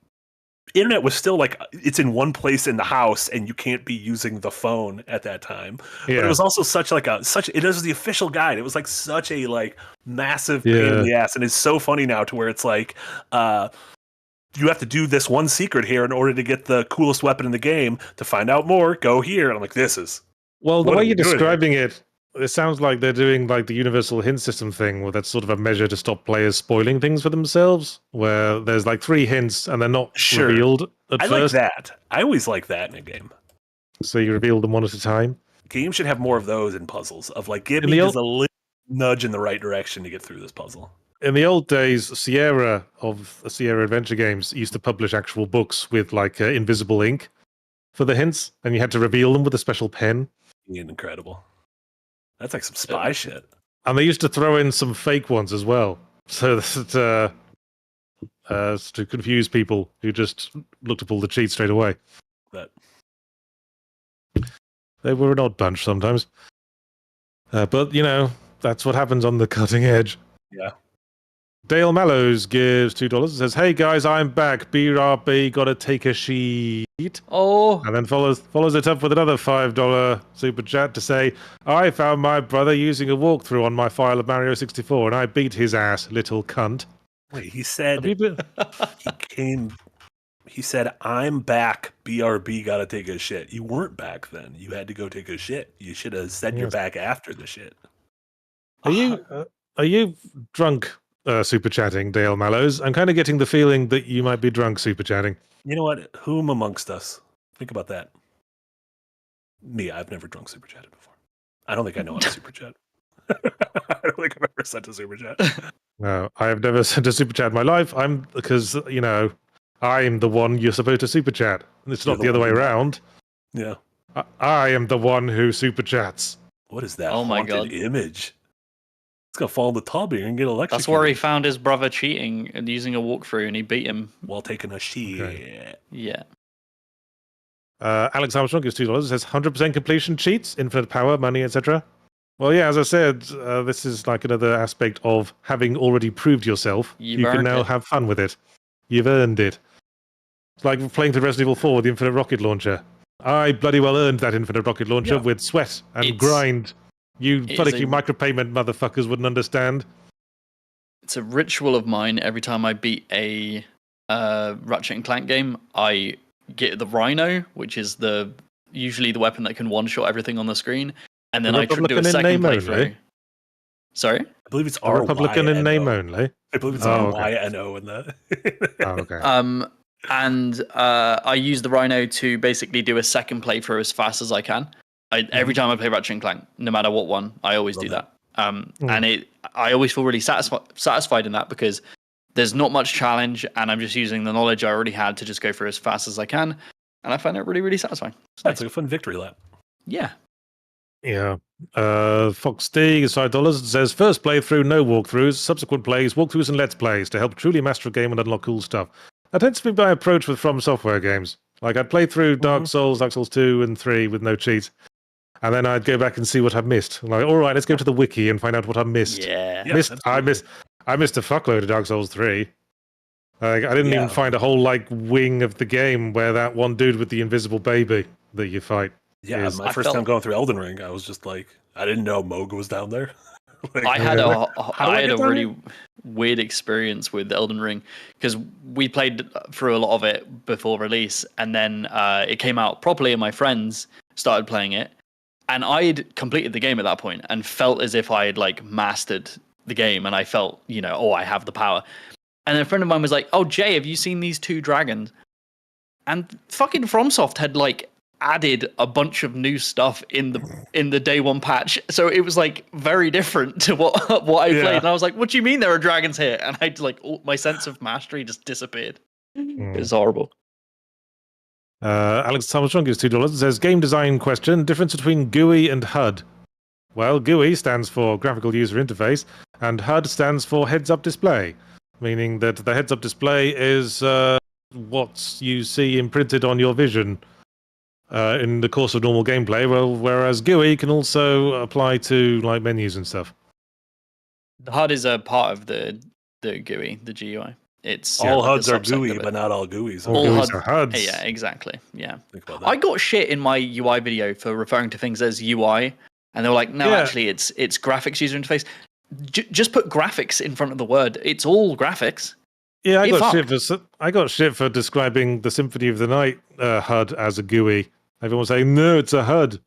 internet was still like, it's in one place in the house and you can't be using the phone at that time. Yeah. But it was also it was the official guide. It was like such a like massive pain in the ass. And it's so funny now to where it's like, you have to do this one secret here in order to get the coolest weapon in the game. To find out more, go here. And I'm like, this is... Well, the way you're describing it sounds like they're doing like the universal hint system thing, where that's sort of a measure to stop players spoiling things for themselves, where there's like 3 hints and they're not revealed at first. I like that. I always like that in a game. So you reveal them one at a time? Games should have more of those in puzzles, of like, give me just a little nudge in the right direction to get through this puzzle. In the old days, Sierra Adventure Games used to publish actual books with like invisible ink for the hints, and you had to reveal them with a special pen. Incredible. That's like some spy shit. And they used to throw in some fake ones as well, so that to confuse people who just looked to pull the cheat straight away. But they were an odd bunch sometimes. But, you know, that's what happens on the cutting edge. Yeah. Dale Mallows gives $2 and says, "Hey guys, I'm back. BRB gotta take a sheet." Oh. And then follows it up with another $5 super chat to say, "I found my brother using a walkthrough on my file of Mario 64 and I beat his ass, little cunt." Wait, he said he said, "I'm back. BRB gotta take a shit." You weren't back then. You had to go take a shit. You should have said you're back after the shit. Are you drunk super chatting, Dale Mallows? I'm kind of getting the feeling that you might be drunk super chatting. You know what? Whom amongst us? Think about that. Me, I've never drunk super chatted before. I don't think I know how to super chat. I don't think I've ever sent a super chat. No, I have never sent a super chat in my life. Because, you know, I'm the one you're supposed to super chat. It's not the other way around. Yeah. I am the one who super chats. What is that? Oh my God. Image. It's gonna fall in the tub here and get electrocuted. That's where he found his brother cheating and using a walkthrough, and he beat him while taking a shit. Okay. Yeah. Alex Armstrong gives $2. Says 100% completion cheats, infinite power, money, etc. Well, yeah, as I said, this is like another aspect of having already proved yourself. You can now have fun with it. You've earned it. It's like playing through Resident Evil 4 with the infinite rocket launcher. I bloody well earned that infinite rocket launcher with sweat and grind. You fuddicky micropayment motherfuckers wouldn't understand. It's a ritual of mine. Every time I beat a Ratchet and Clank game, I get the Rhino, which is usually the weapon that can one-shot everything on the screen, and then I do a second playthrough. Only? Sorry? I believe it's Republican in name only. I believe it's RYNO in the... okay. And I use the Rhino to basically do a second playthrough as fast as I can. Every time I play Ratchet and Clank, no matter what one, I always do that. And I always feel really satisfied in that because there's not much challenge, and I'm just using the knowledge I already had to just go through as fast as I can, and I find it really, really satisfying. That's like a fun victory lap. Yeah. Yeah. Fox D is $5 and says, "First playthrough, no walkthroughs. Subsequent plays, walkthroughs and let's plays to help truly master a game and unlock cool stuff." That tends to be my approach with From Software games. Like, I'd play through Dark Souls 2 and 3 with no cheats. And then I'd go back and see what I've missed. I'm like, all right, let's go to the wiki and find out what I missed. Yeah. I missed a fuckload of Dark Souls 3. Like, I didn't even find a whole like wing of the game where that one dude with the invisible baby that you fight. Yeah, my first time going through Elden Ring, I was just like, I didn't know Moga was down there. Like, I had a really weird experience with Elden Ring because we played through a lot of it before release, and then it came out properly, and my friends started playing it. And I'd completed the game at that point and felt as if I had like mastered the game, and I felt, I have the power. And a friend of mine was like, "Oh, Jay, have you seen these two dragons?" And fucking FromSoft had like added a bunch of new stuff in the day one patch, so it was like very different to what I played. And I was like, "What do you mean there are dragons here?" And I like my sense of mastery just disappeared. It was horrible. Alex Armstrong gives $2 and says, "Game design question: difference between GUI and HUD." Well, GUI stands for graphical user interface, and HUD stands for heads-up display, meaning that the heads-up display is what you see imprinted on your vision in the course of normal gameplay. Well, whereas GUI can also apply to like menus and stuff. The HUD is a part of the GUI, the GUI. It's all HUDs are GUI, but not all GUIs. All GUIs are HUDs. Yeah, exactly. Yeah. I got shit in my UI video for referring to things as UI, and they were like, "No, actually, it's graphics user interface. Just put graphics in front of the word. It's all graphics." Yeah, I got shit for describing the Symphony of the Night HUD as a GUI. Everyone was saying, "No, it's a HUD."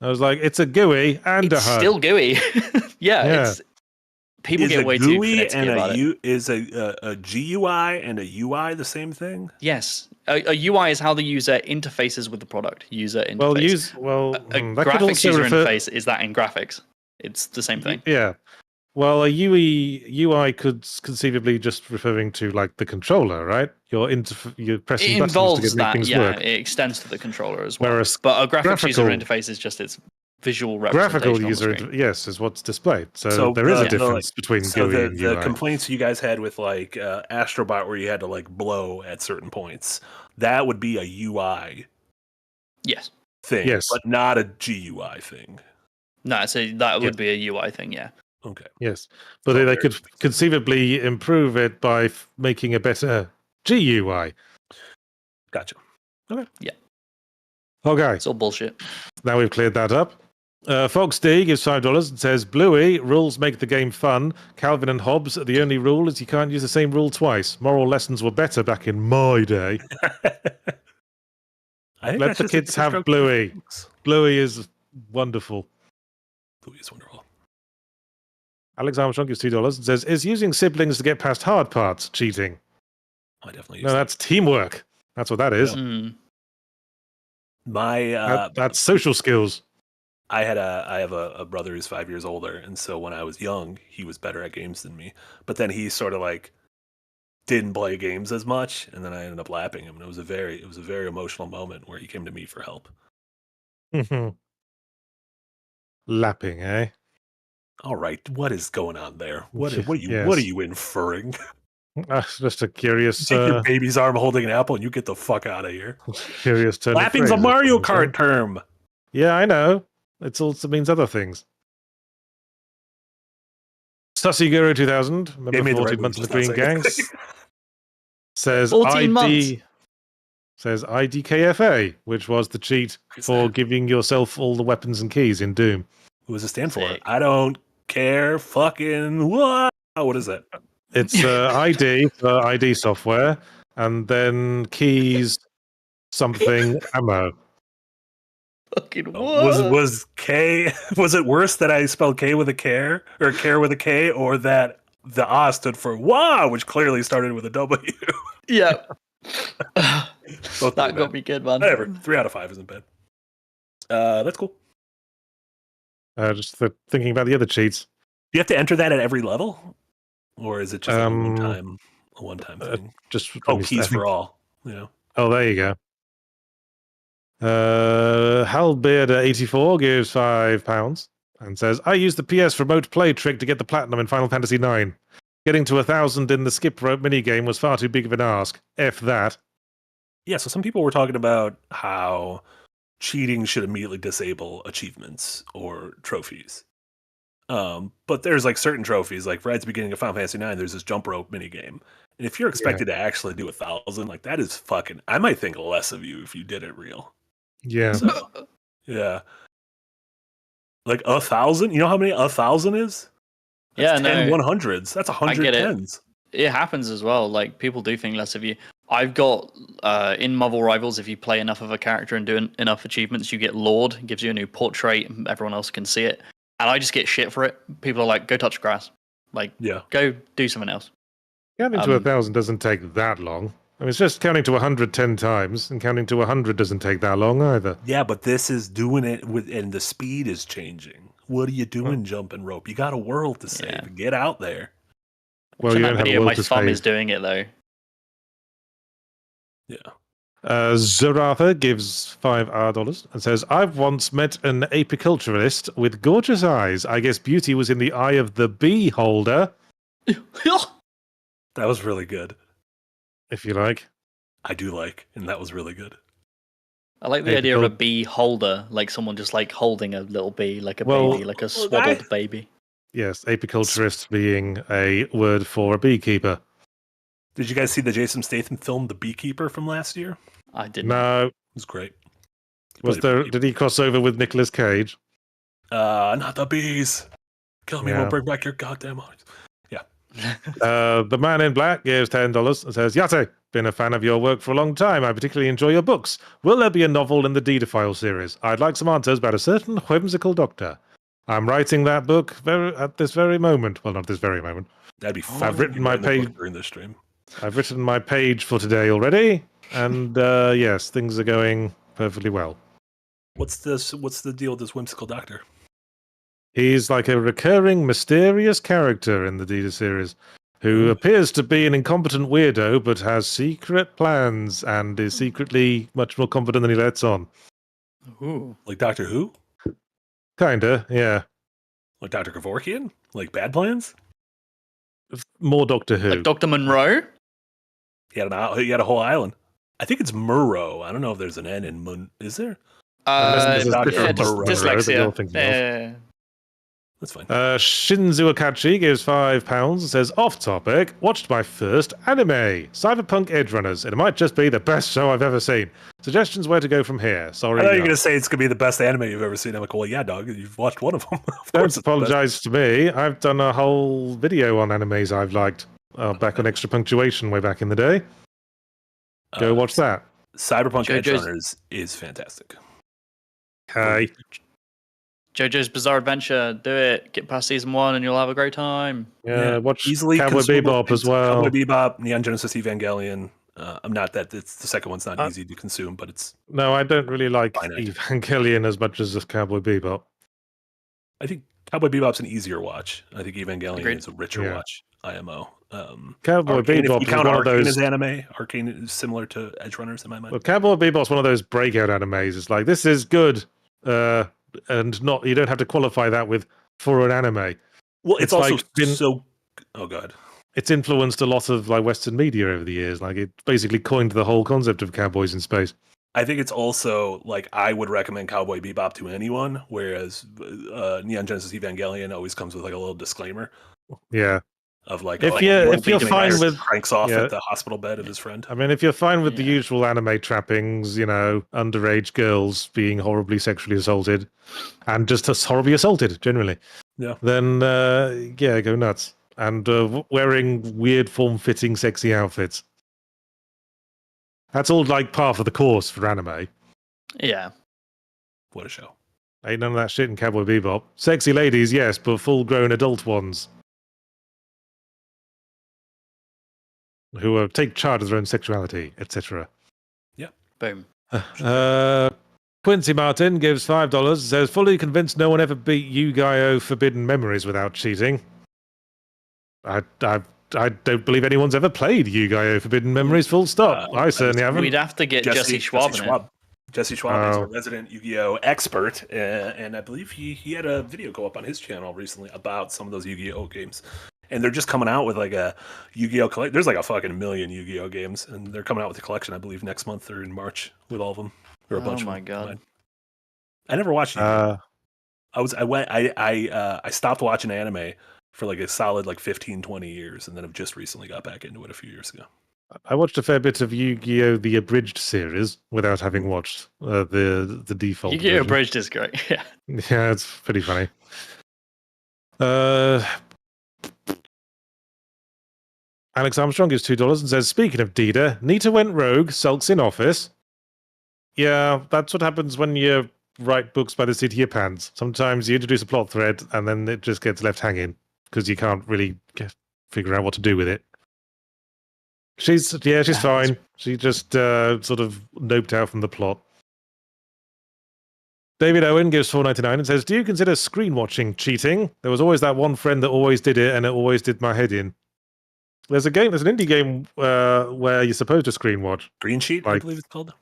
I was like, "It's a GUI and a HUD." Still GUI. yeah. People get way too connected about it. Is a GUI and a UI the same thing? Yes. A UI is how the user interfaces with the product. User interface. A graphics user interface is that in graphics. It's the same thing. Yeah. Well, a UI could conceivably just referring to like the controller, right? You're pressing It buttons to involves make that, things yeah. work. It extends to the controller as well. Whereas But a graphics user graphical- interface is just its visual Graphical representation on the user, screen. yes, is what's displayed. So there is a difference between GUI and the UI. complaints you guys had with like Astrobot, where you had to like blow at certain points, that would be a UI Yes. thing, Yes. but not a GUI thing. No, so that would be a UI thing, yeah. Okay. Yes, but So they could conceivably improve it by making a better GUI. Gotcha. Yeah. Okay, It's all bullshit. now we've cleared that up. Fox D gives $5 and says, Bluey, rules make the game fun. Calvin and Hobbes, the only rule is you can't use the same rule twice. Moral lessons were better back in my day. I think Let that's the just a kids have different Bluey. strokes. Bluey is wonderful. Bluey is wonderful. Alex Armstrong gives $2 and says, is using siblings to get past hard parts cheating? I definitely use No, that's teamwork. That's what that is. Mm. my That's social skills. I have a brother who's 5 years older, and so when I was young, he was better at games than me. But then he sort of like didn't play games as much, and then I ended up lapping him, and it was a very emotional moment where he came to me for help. Lapping, eh? All right, what is going on there? What are you Yes. what are you inferring? Just a curious, Take your baby's arm holding an apple, and you get the fuck out of here. curious turn. of Lapping's a phrase, Mario is what I'm Kart term. Yeah, I know. It also means other things. Sussy Guru 2000, They remember made the 14 right months in move, between just not saying gangs, anything. says 14 months. says IDKFA, which was the cheat What's for that? giving yourself all the weapons and keys in Doom. What does it stand for? Sick. I don't care. Fucking what? Oh, what is that? It's ID for ID software, and then keys something ammo. Fucking Oh, what? was K? Was it worse that I spelled K with a care or care with a K, or that the A stood for wow, which clearly started with a W? Yeah. Both That really got bad. me good, man. Whatever. 3 out of 5 isn't bad. That's cool. Just thinking about the other cheats. Do you have to enter that at every level, or is it just like a one time uh, thing? Just Keys for all. Yeah. Oh, there you go. Halbeard84 gives £5 and says, I used the PS remote play trick to get the platinum in Final Fantasy IX. Getting to 1,000 in the skip rope minigame was far too big of an ask. F that. Yeah. So some people were talking about how cheating should immediately disable achievements or trophies. But there's like certain trophies, like right at the beginning of Final Fantasy IX, there's this jump rope minigame. And if you're expected to actually do 1,000, like that is fucking, I might think less of you if you did it real. Yeah. So, yeah. Like 1,000? You know how many 1,000 is? That's 10 100s. That's 100 get it. tens. It happens as well. Like, people do think less of you. I've got, in Marvel Rivals, if you play enough of a character and do enough achievements, you get Lord. It gives you a new portrait. Everyone else can see it. And I just get shit for it. People are like, go touch grass. Like, Yeah. go do something else. Counting to 1,000 doesn't take that long. I mean, it's just counting to 100 10 times, and counting to 100 doesn't take that long either. Yeah, but this is doing it with, and the speed is changing. What are you doing, jumping rope? You got a world to save. Yeah. Get out there. Well, you Watching don't that have a video, world my to thumb save. is doing it, though. Yeah. Zaratha gives $5 and says, I've once met an apiculturalist with gorgeous eyes. I guess beauty was in the eye of the beholder, That was really good. if you like. I do like, and that was really good. I like the idea of a bee holder, like someone just like holding a little bee, like a baby, like a swaddled baby. Yes, apiculturist being a word for a beekeeper. Did you guys see the Jason Statham film, The Beekeeper, from last year? I didn't. No. It was great. Did he cross over with Nicolas Cage? Not the bees. Kill me, Yeah. won't bring back your goddamn eyes. Yeah. The man in black gives $10 and says, Yahtzee, been a fan of your work for a long time. I particularly enjoy your books. Will there be a novel in the Dedophile series? I'd like some answers about a certain whimsical doctor. I'm writing that book at this very moment. Well, not this very moment. That'd be fun. I've written my page during this stream. I've written my page for today already, and yes, things are going perfectly well. What's the deal with this whimsical doctor? He's like a recurring, mysterious character in the Dita series who appears to be an incompetent weirdo but has secret plans and is secretly much more competent than he lets on. Ooh. Like Doctor Who? Kinda, yeah. Like Dr. Kevorkian? Like Bad Plans? More Doctor Who. Like Dr. Monroe? He had a whole island. I think it's Murrow. I don't know if there's an N in Mun. Is there? Unless there's a different Monroe that dyslexia. you're thinking of. Yeah. That's fine. Shinzu Akachi gives £5 and says, off topic, watched my first anime, Cyberpunk Edge Runners. It might just be the best show I've ever seen. Suggestions where to go from here. Sorry. I thought you were going to say it's going to be the best anime you've ever seen. I'm like, well, yeah, dog, you've watched one of them. Of Don't course it's the best. apologize to me. I've done a whole video on animes I've liked back on Extra Punctuation way back in the day. Go watch that. Cyberpunk Edge JoJo's Runners is fantastic. Hi. JoJo's Bizarre Adventure. Do it. Get past season 1 and you'll have a great time. Yeah, watch Easily Cowboy consumable Bebop as things. well. Cowboy Bebop, Neon Genesis Evangelion. I'm not that. It's the second one's not easy to consume, but it's. No, I don't really like finite. Evangelion as much as Cowboy Bebop. I think Cowboy Bebop's an easier watch. I think Evangelion Agreed. is a richer watch. IMO. Cowboy Arcane, Bebop if you is count one of Arcane those. as anime, Arcane is similar to Edge Runners in my mind. Well, Cowboy Bebop's one of those breakout animes. It's like, this is good, and not. You don't have to qualify that with for an anime. Well, it's also like been- so. Oh god. It's influenced a lot of like Western media over the years. Like, it basically coined the whole concept of cowboys in space. I think it's also like I would recommend Cowboy Bebop to anyone, whereas Neon Genesis Evangelion always comes with like a little disclaimer Yeah. of like, If you're fine with cranks off at the hospital bed of his friend. I mean, if you're fine with the usual anime trappings, you know, underage girls being horribly sexually assaulted and just horribly assaulted generally, then go nuts. And wearing weird form-fitting sexy outfits. That's all like part of the course for anime. Yeah. What a show. Ain't none of that shit in Cowboy Bebop. Sexy ladies, yes, but full-grown adult ones. Who take charge of their own sexuality, etc. Yeah. Boom. Quincy Martin gives $5, says, fully convinced no one ever beat Yu-Gi-Oh! Forbidden Memories without cheating. I don't believe anyone's ever played Yu-Gi-Oh! Forbidden Memories, full stop. I certainly haven't. We'd have to get Jesse Schwab in it. Jesse Schwab is a resident Yu-Gi-Oh! Expert, and I believe he had a video go up on his channel recently about some of those Yu-Gi-Oh! Games. And they're just coming out with like a Yu-Gi-Oh! collection. There's like a fucking million Yu-Gi-Oh! Games, and they're coming out with a collection, I believe, next month or in March with all of them. Or a bunch Oh my of them. god! I never watched Yu-Gi-Oh! I stopped watching anime for like a solid like 15, 20 years, and then I've just recently got back into it a few years ago. I watched a fair bit of Yu-Gi-Oh! The Abridged series without having watched the default. Yu-Gi-Oh! version. Abridged is great. Yeah. Yeah, it's pretty funny. Alex Armstrong gives $2 and says, speaking of Dita, Nita went rogue, sulks in office. Yeah, that's what happens when you write books by the seat of your pants. Sometimes you introduce a plot thread and then it just gets left hanging because you can't really figure out what to do with it. She's fine. She just sort of noped out from the plot. David Owen gives $4.99 and says, do you consider screen watching cheating? There was always that one friend that always did it and it always did my head in. There's an indie game where you're supposed to screen watch. Green Sheet, I believe it's called.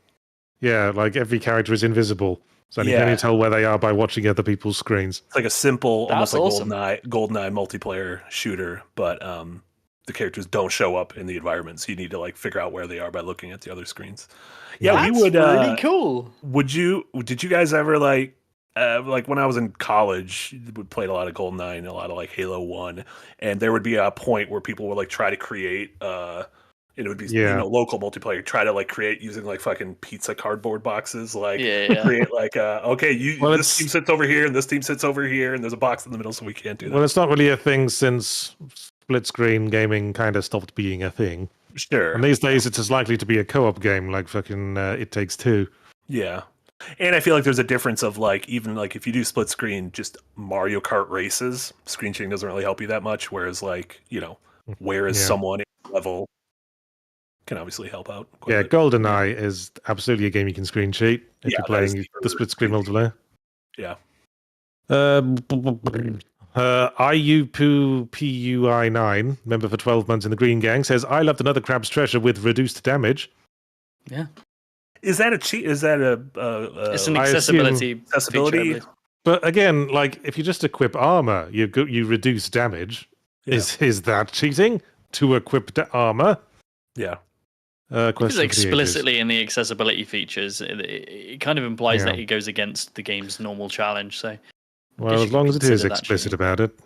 Yeah, like every character is invisible. So you can only tell where they are by watching other people's screens. It's like a simple, That's almost awesome. like GoldenEye multiplayer shooter, but the characters don't show up in the environment, so you need to like figure out where they are by looking at the other screens. Yeah, That's we would. really cool. Did you guys ever like when I was in college, we played a lot of GoldenEye and a lot of like Halo 1, and there would be a point where people would like try to create and it would be local multiplayer, try to like create using like fucking pizza cardboard boxes, like create like this team sits over here and this team sits over here and there's a box in the middle, so we can't do that. Well, it's not really a thing since split screen gaming kind of stopped being a thing. Sure. And these days it's as likely to be a co-op game like fucking It Takes Two. Yeah. And I feel like there's a difference of like, even like if you do split screen, just Mario Kart races, screen sharing doesn't really help you that much. Whereas like, someone at level can obviously help out. Yeah, GoldenEye is absolutely a game you can screen cheat if you're playing the split screen multiplayer. Yeah. IUPUI9, member for 12 months in the Green Gang, says, I loved another Crab's Treasure with reduced damage. Yeah. Is that a cheat? Is that It's an I accessibility assume- feature, I accessibility? believe. But again, like, if you just equip armor, you reduce damage. Yeah. Is that cheating? To equip armor? Yeah. It's Question for the ages. explicitly in the accessibility features. It kind of implies Yeah. that it goes against the game's normal challenge. So, Well, as long as it is explicit about it.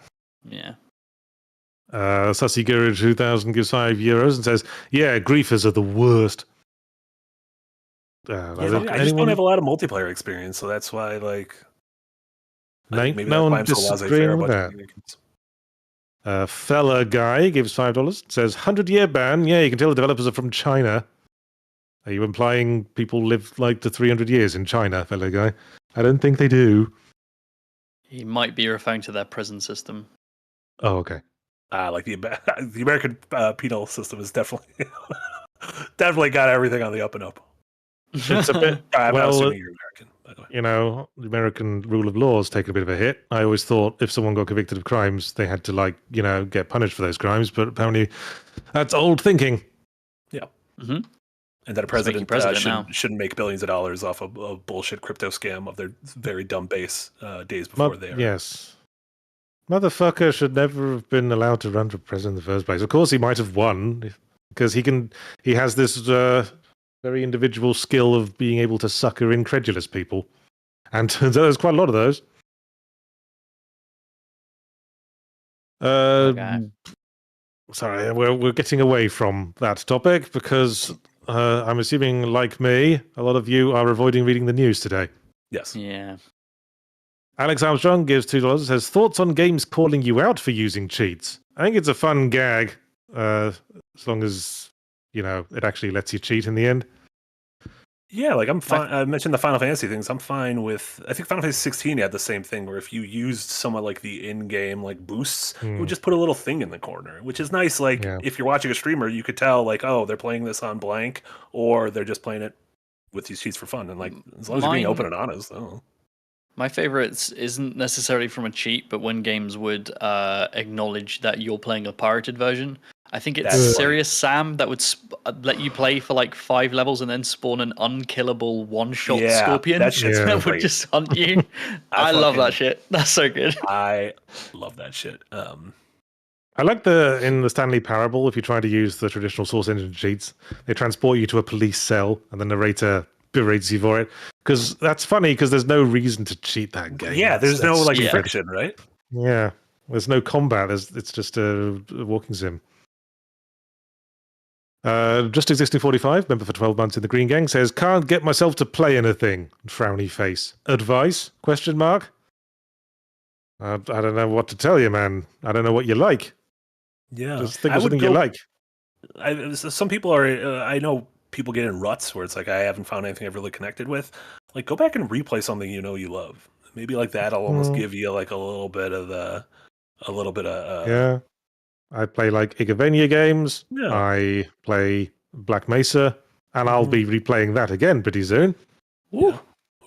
Yeah. Sussy Guru 2000 gives €5 and says, yeah, griefers are the worst. I just don't have a lot of multiplayer experience, so that's why, like, maybe no that's why one I'm so disagreeing laissez-faire with about that. Fella Guy gives $5, says 100-year ban. Yeah, you can tell the developers are from China. Are you implying people live like to 300 years in China, Fella Guy? I don't think they do. He might be referring to their prison system. Oh, okay. Like the American penal system is definitely got everything on the up and up. It's a bit. I'm not well, assuming you're American, by the way. you know, the American rule of law has taken a bit of a hit. I always thought if someone got convicted of crimes, they had to, like, you know, get punished for those crimes. But apparently, that's old thinking. Yeah. Mm-hmm. And that a Speaking president shouldn't make billions of dollars off a bullshit crypto scam of their very dumb base days before they are. Yes. Motherfucker should never have been allowed to run for president in the first place. Of course, he might have won because he has this very individual skill of being able to sucker incredulous people, and turns out there's quite a lot of those. Sorry, we're getting away from that topic because I'm assuming, like me, a lot of you are avoiding reading the news today. Yes. Yeah. Alex Armstrong gives $2. Says thoughts on games calling you out for using cheats. I think it's a fun gag, as long as you know it actually lets you cheat in the end. Yeah, like I'm fine. I mentioned the Final Fantasy things. I'm fine with. I think Final Fantasy 16 had the same thing where if you used some of like the in-game like boosts, it would just put a little thing in the corner, which is nice. Like if you're watching a streamer, you could tell like, oh, they're playing this on blank, or they're just playing it with these cheats for fun. And like as long as you're being open and honest, My favorites isn't necessarily from a cheat, but when games would acknowledge that you're playing a pirated version. I think it's Serious Sam that would let you play for like 5 levels and then spawn an unkillable one-shot scorpion that would just hunt you. I love that shit. That's so good. I love that shit. I like in the Stanley Parable, if you try to use the traditional source engine cheats, they transport you to a police cell and the narrator berates you for it. Because that's funny because there's no reason to cheat that game. Yeah, there's no like friction, right? Yeah, there's no combat. It's just a walking sim. Just Existing 45, member for 12 months in the Green Gang, says, can't get myself to play anything. Frowny face. Advice? Question mark? I don't know what to tell you, man. I don't know what you like. Yeah. Just think of something you like. Some people are, I know people get in ruts where it's like, I haven't found anything I've really connected with. Like, go back and replay something you know you love. Maybe like that'll almost give you like a little bit of yeah. I play like Igavania games. Yeah. I play Black Mesa, and I'll be replaying that again pretty soon. Ooh. Yeah.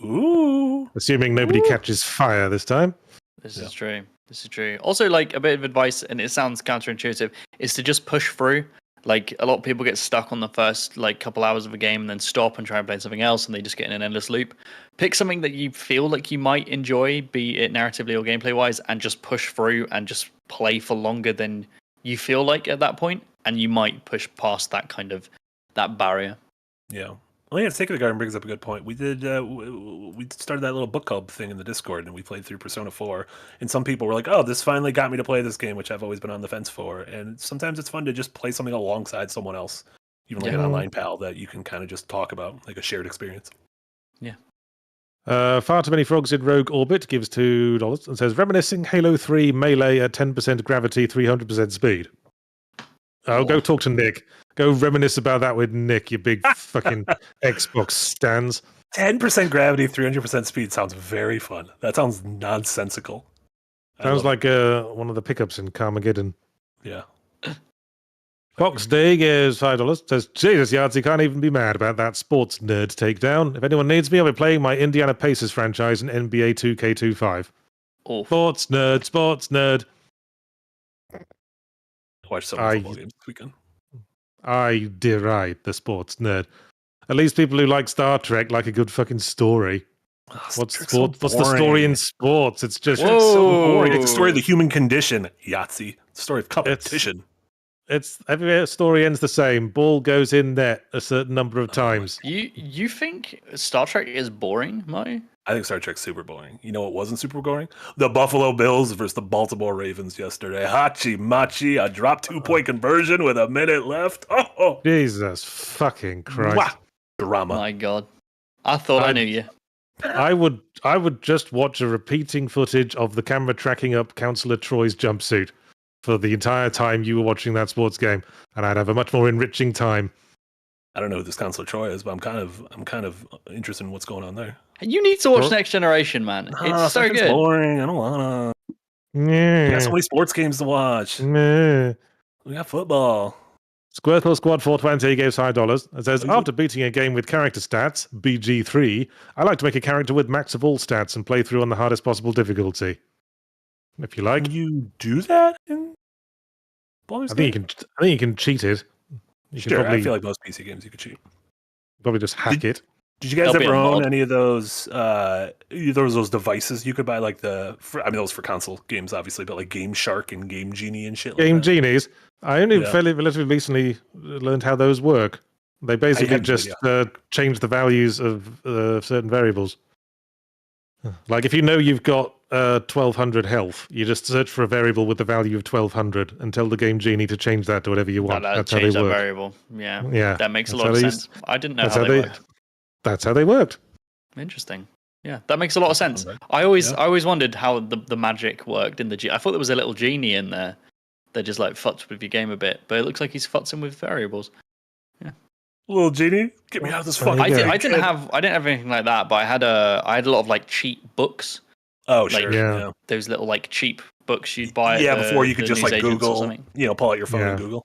Ooh. Assuming nobody catches fire this time. This is true. This is true. Also, like a bit of advice, and it sounds counterintuitive, is to just push through. Like a lot of people get stuck on the first like couple hours of a game and then stop and try and play something else, and they just get in an endless loop. Pick something that you feel like you might enjoy, be it narratively or gameplay wise, and just push through and just play for longer than you feel like at that point, and you might push past that barrier. Yeah. Well, yeah, Sacred Garden brings up a good point. We did. We started that little book club thing in the Discord, and we played through Persona 4. And some people were like, "Oh, this finally got me to play this game," which I've always been on the fence for. And sometimes it's fun to just play something alongside someone else, even like an online pal that you can kind of just talk about, like a shared experience. Yeah. Far Too Many Frogs in Rogue Orbit gives $2 and says, reminiscing Halo 3 melee at 10% gravity, 300% speed. Oh, go talk to Nick. Go reminisce about that with Nick, you big fucking Xbox stands. 10% gravity, 300% speed sounds very fun. That sounds nonsensical. Sounds like one of the pickups in Carmageddon. Yeah. Fox Day gives $5. Says, Jesus, Yahtzee, can't even be mad about that sports nerd takedown. If anyone needs me, I'll be playing my Indiana Pacers franchise in NBA 2K25. Oof. Sports nerd. Watch some football games this weekend. I deride the sports nerd. At least people who like Star Trek like a good fucking story. What's sport? What's the story in sports? It's just so boring. It's the story of the human condition. Yahtzee. It's the story of competition. It's every story ends the same. Ball goes in net a certain number of times. You think Star Trek is boring, Marty? I think Star Trek's super boring. You know what wasn't super boring? The Buffalo Bills versus the Baltimore Ravens yesterday. Hachi machi, a drop 2-point conversion with a minute left. Oh, Jesus fucking Christ! Wow. Drama. My God, I thought I knew you. I would just watch a repeating footage of the camera tracking up Councillor Troy's jumpsuit for the entire time you were watching that sports game, and I'd have a much more enriching time. I don't know who this Councillor Troy is, but I'm kind of interested in what's going on there. You need to watch Next Generation, man. It's so good. Boring. I don't wanna. Yeah. We got so many sports games to watch. Yeah. We got football. Squirtle Squad 420 gives $5. It says, after beating a game with character stats, BG3, I like to make a character with max of all stats and play through on the hardest possible difficulty. If you like. Can you do that in Baldur's Gate? I think you can cheat it. Sure, I feel like most PC games you could cheat. Probably just hack it. Did you guys ever own any of those devices you could buy, like those for console games, obviously, but like Game Shark and Game Genie and shit Game like that? Genies. I only relatively recently learned how those work. They basically just change the values of certain variables. Like if you know you've got 1200 health, you just search for a variable with the value of 1200 and tell the Game Genie to change that to whatever you want. That's how they work. Variable. Yeah. That makes a lot of sense. I didn't know how they worked. That's how they worked. Interesting. Yeah, that makes a lot of sense. I always wondered how the magic worked in the Genie. I thought there was a little genie in there that just like fucks with your game a bit, but it looks like he's futzing with variables. Yeah. Little genie, get me out of this fucking. I didn't have anything like that, but I had a lot of like cheap books. Oh, like, sure. Yeah. Those little like cheap books you'd buy. Yeah, before you could just like Google, pull out your phone and Google.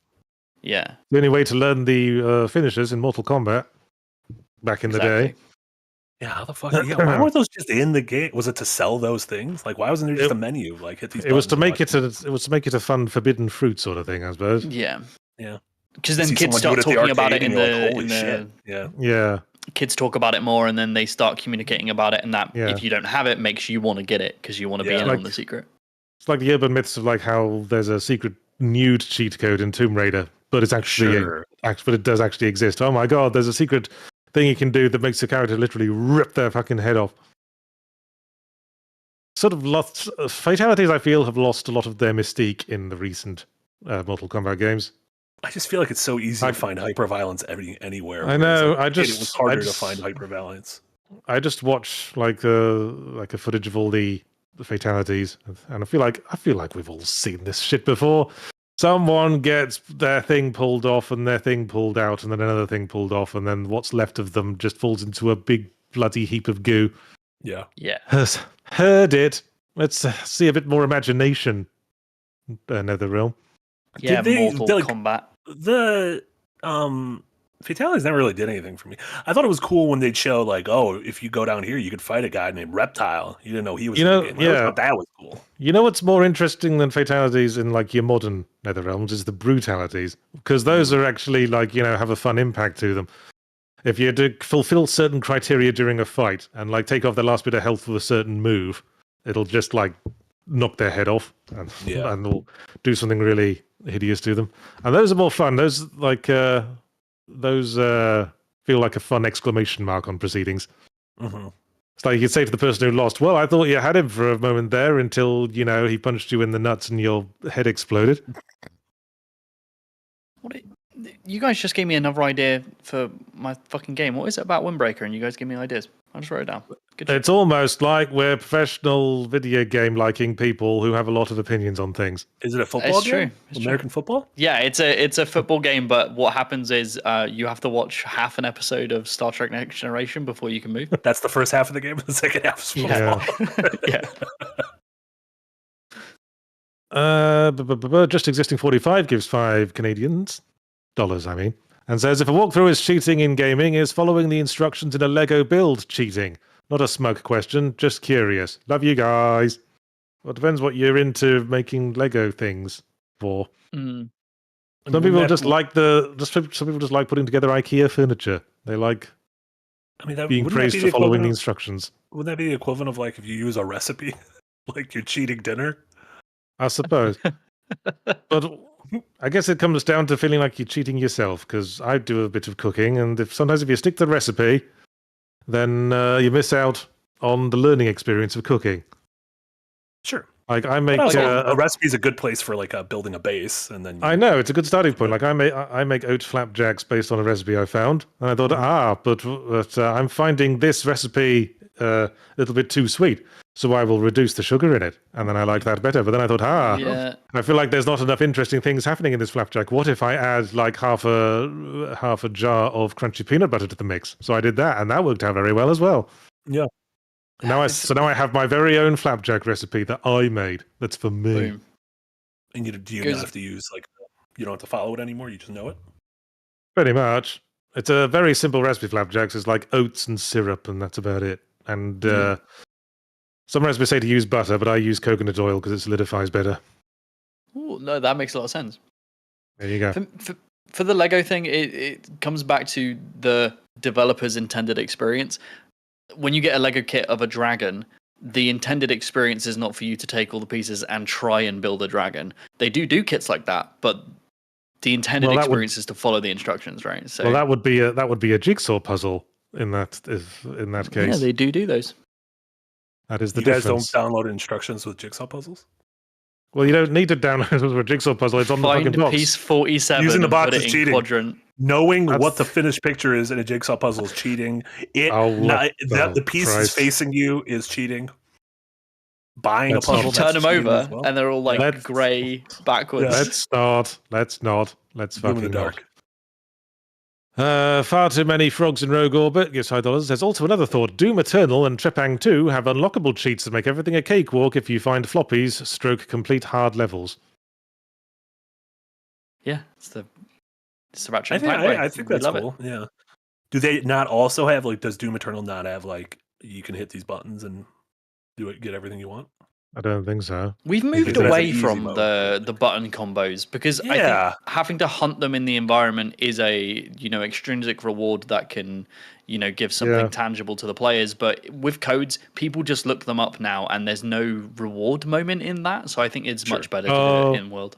Yeah. The only way to learn the finishers in Mortal Kombat back in the day. Yeah, how the fuck? Why weren't those just in the game? Was it to sell those things? Like, why wasn't there just a menu? Like, hit these. It was to make it a fun forbidden fruit sort of thing, I suppose. Yeah. Yeah. Because then kids start talking about it in the yeah. Kids talk about it more, and then they start communicating about it, and that if you don't have it, makes you want to get it because you want to be in on the secret. It's like the urban myths of like how there's a secret nude cheat code in Tomb Raider, but it's actually but it does actually exist. Oh my god, there's a secret thing you can do that makes the character literally rip their fucking head off. Sort of lost fatalities. I feel have lost a lot of their mystique in the recent Mortal Kombat games. I just feel like it's so easy to find hyperviolence anywhere. I know. It was harder to find hyperviolence. I just watch like a footage of all the fatalities, and I feel like we've all seen this shit before. Someone gets their thing pulled off and their thing pulled out and then another thing pulled off and then what's left of them just falls into a big bloody heap of goo. Yeah. Yeah. Heard it. Let's see a bit more imagination. NetherRealm. Yeah, Mortal Kombat. The fatalities never really did anything for me. I thought it was cool when they'd show like, oh, if you go down here, you could fight a guy named Reptile. You didn't know he was in the game. I thought that was cool. You know what's more interesting than fatalities in like your modern NetherRealms is the brutalities, because those are actually like, have a fun impact to them. If you do fulfill certain criteria during a fight and like take off their last bit of health with a certain move, it'll just like knock their head off and they'll do something really hideous to them. And those are more fun. Those feel like a fun exclamation mark on proceedings. Mm-hmm. It's like you could say to the person who lost, well, I thought you had him for a moment there until, he punched you in the nuts and your head exploded. You guys just gave me another idea for my fucking game. What is it about Windbreaker? And you guys give me ideas. I just wrote it down. It's almost like we're professional video game liking people who have a lot of opinions on things. Is it a football game? American football? Yeah, it's a football game, but what happens is you have to watch half an episode of Star Trek Next Generation before you can move. That's the first half of the game, and the second half is football. Yeah. Just Existing 45 gives 5 Canadians. Dollars, I mean. And says, if a walkthrough is cheating in gaming, is following the instructions in a Lego build cheating? Not a smug question, just curious. Love you guys. Well, it depends what you're into making Lego things for. Mm. Some people just like some people just like putting together IKEA furniture. They like being praised for following the instructions. Wouldn't that be the equivalent of like if you use a recipe, like you're cheating dinner? I suppose. But I guess it comes down to feeling like you're cheating yourself, because I do a bit of cooking, and sometimes if you stick to the recipe, then you miss out on the learning experience of cooking. Sure. Like I make a recipe is a good place for like building a base, and then I know it's a good starting point. Like I make oat flapjacks based on a recipe I found, and I thought, but I'm finding this recipe a little bit too sweet, so I will reduce the sugar in it, and then I like that better. But then I thought, I feel like there's not enough interesting things happening in this flapjack. What if I add like half a jar of crunchy peanut butter to the mix? So I did that, and that worked out very well as well. Yeah. Now I have my very own flapjack recipe that I made. That's for me. Boom. And do you not have to use you don't have to follow it anymore? You just know it. Pretty much. It's a very simple recipe. Flapjacks. It's like oats and syrup, and that's about it. And some recipes say to use butter, but I use coconut oil because it solidifies better. Ooh, no, that makes a lot of sense. There you go. For the Lego thing, it comes back to the developer's intended experience. When you get a Lego kit of a dragon, the intended experience is not for you to take all the pieces and try and build a dragon. They do kits like that, but the intended experience is to follow the instructions, right? So that would be a jigsaw puzzle in that case. Yeah, they do those. That is the difference. You guys don't download instructions with jigsaw puzzles? Well, you don't need to download a jigsaw puzzle. It's on the fucking box. Piece 47. Using the box is cheating. Quadrant. Knowing what the finished picture is in a jigsaw puzzle is cheating. The piece facing you is cheating. Buying a puzzle, turn them over, and they're all like grey backwards. Let's not. Let's fucking not. Far too many frogs in Rogue Orbit. Gives $5. There's also another thought. Doom Eternal and Trepang 2 have unlockable cheats that make everything a cakewalk if you find floppies / complete hard levels. Yeah, it's about I think that's cool. Yeah. Do they not also have does Doom Eternal not have you can hit these buttons and get everything you want? I don't think so. We've moved away from the button combos because I think having to hunt them in the environment is a extrinsic reward that can give something tangible to the players. But with codes, people just look them up now, and there's no reward moment in that. So I think it's much better to do it in world.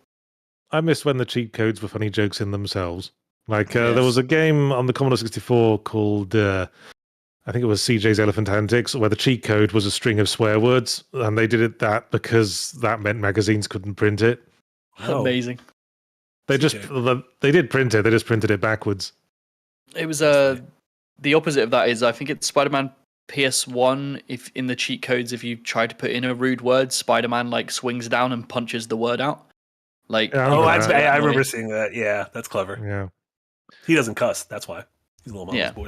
I miss when the cheat codes were funny jokes in themselves. There was a game on the Commodore 64 called I think it was CJ's Elephant Antics, where the cheat code was a string of swear words, and they did that because that meant magazines couldn't print it. Oh. Amazing. They did print it. They just printed it backwards. It was the opposite of that is I think it's Spider-Man PS1. If in the cheat codes, if you try to put in a rude word, Spider-Man swings down and punches the word out. I remember seeing that. Yeah, that's clever. Yeah, he doesn't cuss. That's why he's a little mama's boy.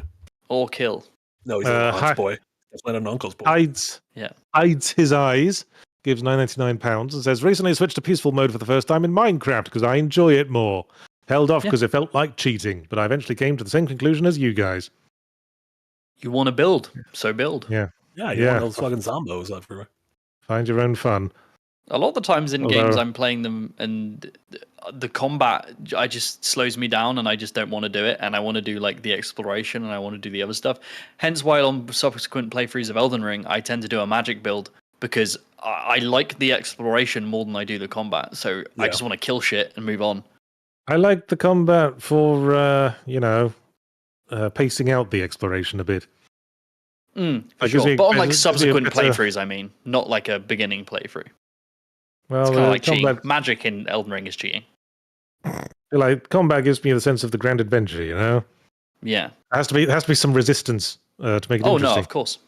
Or kill. No, he's a aunt's boy. That's not an uncle's boy. Hides his eyes. Gives £9.99 and says, recently I switched to peaceful mode for the first time in Minecraft because I enjoy it more. Held off because it felt like cheating, but I eventually came to the same conclusion as you guys. You want to build, so build. Yeah, you want those fucking zombos everywhere. Find your own fun. A lot of the times in games I'm playing them and the combat just slows me down and I just don't want to do it, and I want to do the exploration and I want to do the other stuff. Hence why on subsequent playthroughs of Elden Ring I tend to do a magic build because I like the exploration more than I do the combat. So I just want to kill shit and move on. I like the combat for pacing out the exploration a bit. For sure. But on subsequent playthroughs, I mean, not like a beginning playthrough. Well, it's kind of like cheating. Magic in Elden Ring is cheating. Combat gives me the sense of the grand adventure, Yeah. There has to be some resistance to make it interesting. No, of course.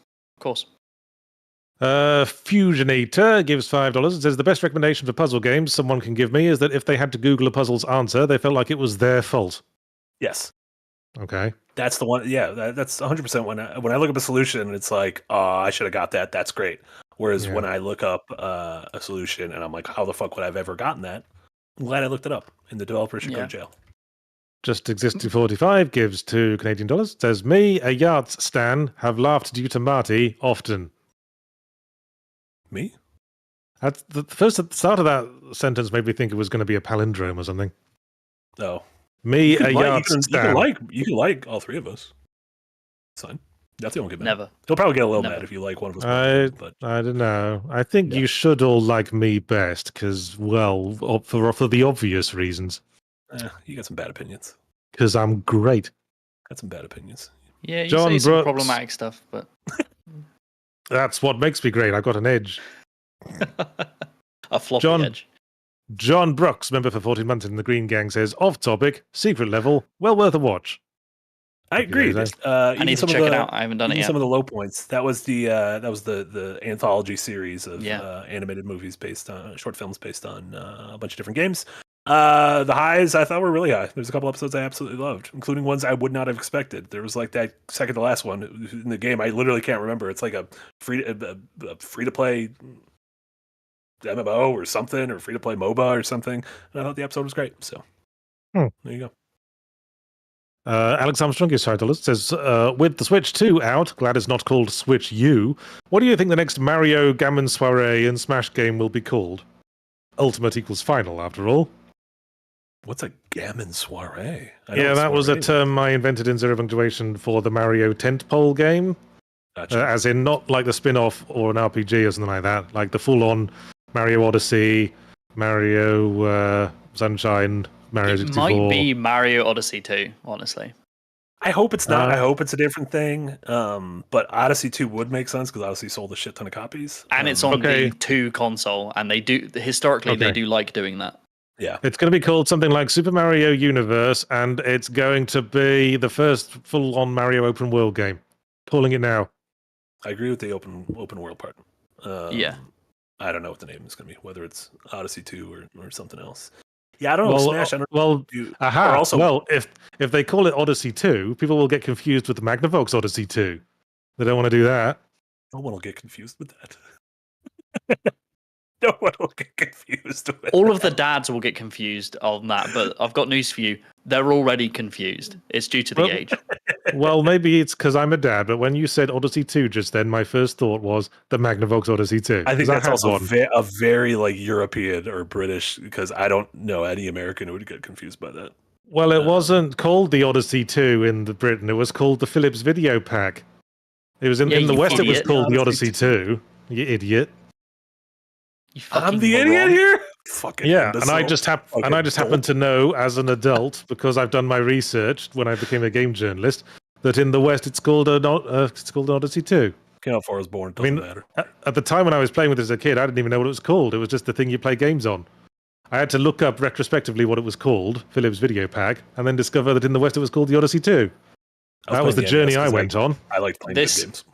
Fusionator gives $5 and says the best recommendation for puzzle games someone can give me is that if they had to Google a puzzle's answer, they felt like it was their fault. Yes. Okay. That's the one. Yeah, that's 100%. When I look up a solution, it's like, oh, I should have got that. That's great. Whereas when I look up a solution and I'm like, how the fuck would I have ever gotten that? I'm glad I looked it up, and the developer should go to jail. Just Existing 45 gives $2 Canadian. Says, me, a Yahtzee stan, have laughed due to Marty often. Me? That's the first start of that sentence made me think it was going to be a palindrome or something. No. Me, a Yahtzee stan. You can like all three of us. It's fine. Yahtzee won't get mad. Never. He'll probably get a little Never. mad if you like one of us. More, but I don't know. I think Yeah. you should all like me best because, well, for the obvious reasons. You got some bad opinions. Because I'm great. Got some bad opinions. Yeah, you John say some Brooks. problematic stuff, but That's what makes me great. I got an edge. a floppy John- edge. John Brooks, member for 14 months in the Green Gang, says, off topic, secret level, well worth a watch. I agree. I need to check it out. I haven't done it yet. Some of the low points. That was the anthology series of animated movies based on short films based on a bunch of different games. The highs I thought were really high. There's a couple episodes I absolutely loved, including ones I would not have expected. There was like that second to last one in the game. I literally can't remember. It's like a free to play MMO or something, or free to play MOBA or something. And I thought the episode was great. So there you go. Alex Armstrong is titleist says, with the Switch 2 out, glad it's not called Switch U, what do you think the next Mario Gammon Soiree and Smash game will be called? Ultimate equals final, after all. What's a gammon soiree? Yeah, that was a term I invented in Zero Punctuation for the Mario tentpole game. Gotcha. As in not like the spin-off or an RPG or something like that, like the full-on Mario Odyssey, Mario Sunshine, Mario 64. It might be Mario Odyssey 2, honestly. I hope it's not. I hope it's a different thing. But Odyssey 2 would make sense because Odyssey sold a shit ton of copies. And it's on the 2 console, and they do historically they do like doing that. Yeah. It's going to be called something like Super Mario Universe, and it's going to be the first full-on Mario open world game. Calling it now. I agree with the open world part. Yeah. I don't know what the name is going to be, whether it's Odyssey 2 or something else. Yeah, I don't know. Smash. I don't know. If they call it Odyssey 2, people will get confused with the Magnavox Odyssey 2. They don't want to do that. No one will get confused with that. No one will get confused with All of the dads will get confused on that, but I've got news for you. They're already confused. It's due to the age. Well, maybe it's because I'm a dad, but when you said Odyssey 2 just then, my first thought was the Magnavox Odyssey 2. I think that's also a very like European or British, because I don't know any American who would get confused by that. Well, it wasn't called the Odyssey 2 in Britain. It was called the Philips Video Pack. It was in the West. It was called the Odyssey 2, you idiot. I'm the idiot here. Fucking imbecile. And I just happen to know as an adult, because I've done my research when I became a game journalist, that in the West it's called an Odyssey 2. How far I was born, it doesn't matter. At the time when I was playing with it as a kid, I didn't even know what it was called. It was just the thing you play games on. I had to look up retrospectively what it was called, Philips Video Pack, and then discover that in the West it was called the Odyssey 2. That was the journey I went on. I liked playing good games.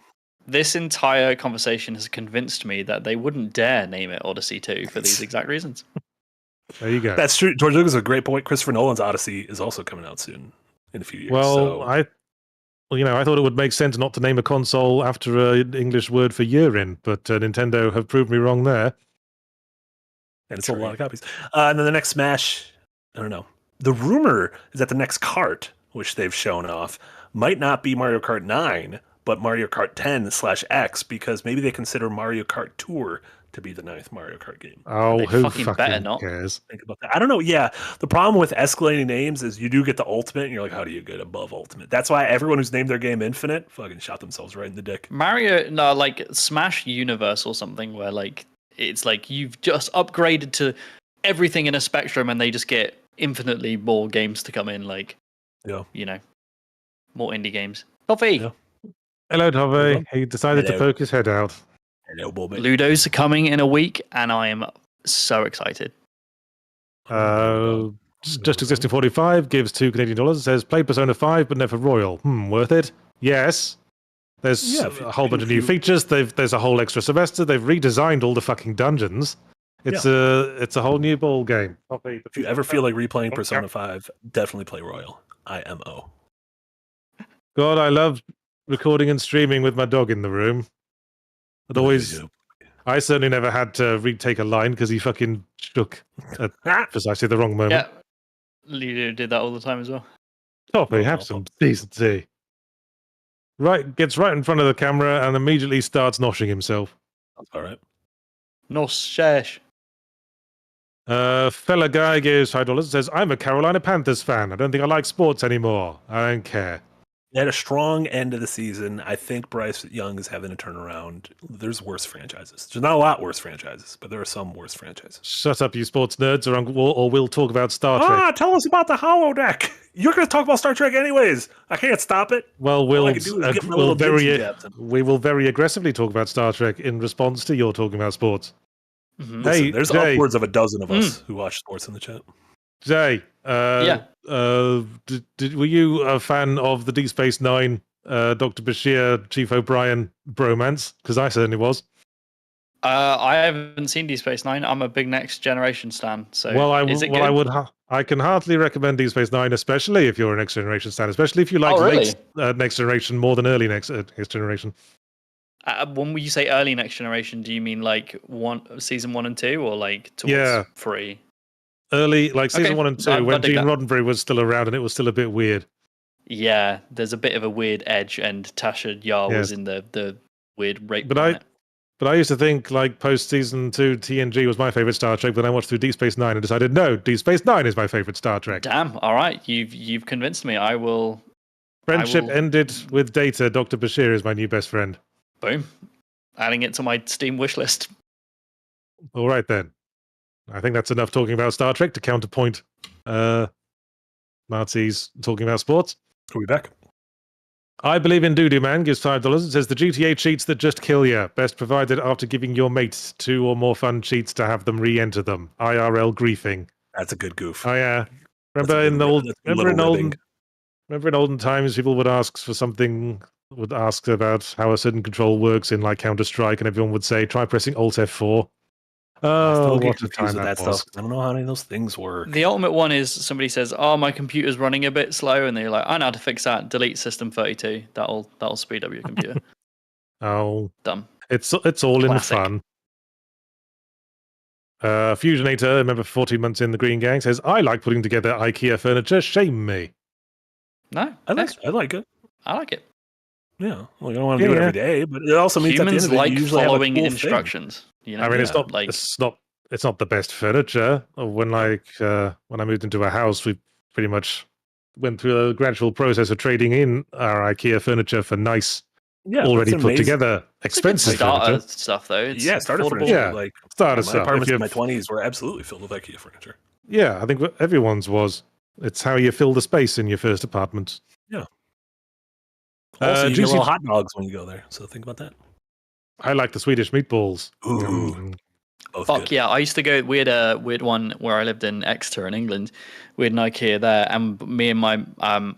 This entire conversation has convinced me that they wouldn't dare name it Odyssey 2 for these exact reasons. There you go. That's true. George Lucas is a great point. Christopher Nolan's Odyssey is also coming out soon, in a few years. Well, I thought it would make sense not to name a console after an English word for urine, but Nintendo have proved me wrong there. And it's sold a lot of copies. And then the next Smash, I don't know. The rumor is that the next kart, which they've shown off, might not be Mario Kart 9, but Mario Kart 10/X, because maybe they consider Mario Kart Tour to be the 9th Mario Kart game. Oh, who fucking better not cares? Think about that. I don't know. Yeah, the problem with escalating names is you do get the Ultimate, and you're like, how do you get above Ultimate? That's why everyone who's named their game Infinite fucking shot themselves right in the dick. Like Smash Universe or something, where like it's like you've just upgraded to everything in a spectrum, and they just get infinitely more games to come in. Like, more indie games. Toffee. Yeah. Hello, Tove. He decided to poke his head out. Hello, Bobby. Ludo's are coming in a week, and I am so excited. Just Existing 45 gives $2 Canadian. Says, play Persona 5, but never Royal. Worth it? Yes. There's a whole bunch of new features. There's a whole extra semester. They've redesigned all the fucking dungeons. It's a whole new ball game. If you ever feel like replaying Persona 5, definitely play Royal. IMO. God, I love recording and streaming with my dog in the room. I certainly never had to retake a line because he fucking shook at precisely the wrong moment. Yeah, Ludo did that all the time as well. Toppy, have some decency. Gets right in front of the camera and immediately starts noshing himself. That's all right. No shesh. Fella guy gives $5 and says, I'm a Carolina Panthers fan. I don't think I like sports anymore. I don't care. They had a strong end of the season. I think Bryce Young is having a turnaround. There's worse franchises. There's not a lot worse franchises, but there are some worse franchises. Shut up, you sports nerds, or we'll talk about Star Trek. Tell us about the holodeck. You're going to talk about Star Trek anyways. I can't stop it. Well, All I can do is get my little Jibsy jabs in. we will very aggressively talk about Star Trek in response to your talking about sports. Mm-hmm. Listen, Hey, there's Jay. upwards of a dozen of us who watch sports in the chat. Jay, Yeah. were you a fan of the Deep Space Nine, Dr. Bashir, Chief O'Brien bromance? Because I certainly was. I haven't seen Deep Space Nine. I'm a big Next Generation stan. So is it good? I can heartily recommend Deep Space Nine, especially if you're a Next Generation stan, especially if you like really? late Next Generation more than early Next Generation. When you say early Next Generation, do you mean like season 1 and 2, or like towards 3? Early, like season 1 and 2, I'll when dig Gene that. Roddenberry was still around and it was still a bit weird. Yeah, there's a bit of a weird edge, and Tasha Yar Yes. was in the weird rape But planet. I used to think like post season 2 TNG was my favorite Star Trek. Then I watched through Deep Space Nine and decided no, Deep Space Nine is my favorite Star Trek. Damn! All right, you've convinced me. I will. Friendship will- ended with Data. Dr. Bashir is my new best friend. Boom. Adding it to my Steam wish list. All right then. I think that's enough talking about Star Trek to counterpoint Marty's talking about sports. Are we back? I believe in Doodoo Man gives $5 and says the GTA cheats that just kill you. Best provided after giving your mates 2 or more fun cheats to have them re-enter them. IRL griefing. That's a good goof. Oh yeah. That's a Remember good living. in olden times people would ask for something, would ask about how a certain control works in like Counter-Strike, and everyone would say try pressing Alt F4. I Oh, still get what a confused time with that that was. stuff. I don't know how any of those things work. The ultimate one is somebody says, "Oh, my computer's running a bit slow," and they're like, "I know how to fix that. Delete system 32. That'll speed up your computer." Oh, Dumb. it's all Classic. in fun. Fusionator, remember 14 months in the Green Gang, says, I like putting together IKEA furniture, shame me. No, I like it. I like it. Yeah, well, you don't want to do it every day, but it also means Humans at the end of it, like you usually following have a cool instructions. You know, I mean, Yeah, it's not the best furniture. When I moved into a house, we pretty much went through a gradual process of trading in our IKEA furniture for nice, Yeah, already that's put amazing. together, it's a good expensive starter furniture. stuff though. It's Yeah, starter affordable. furniture. Yeah. Like Starter my stuff. If apartments in you- my 20s were absolutely filled with IKEA furniture. Yeah, I think everyone's was. It's how you fill the space in your first apartment. Yeah. Also, you get Juicy- little hot dogs when you go there, so think about that. I like the Swedish meatballs. Ooh. Both Fuck good. yeah! I used to go. We had a weird one where I lived in Exeter in England. We had an IKEA there, and me and my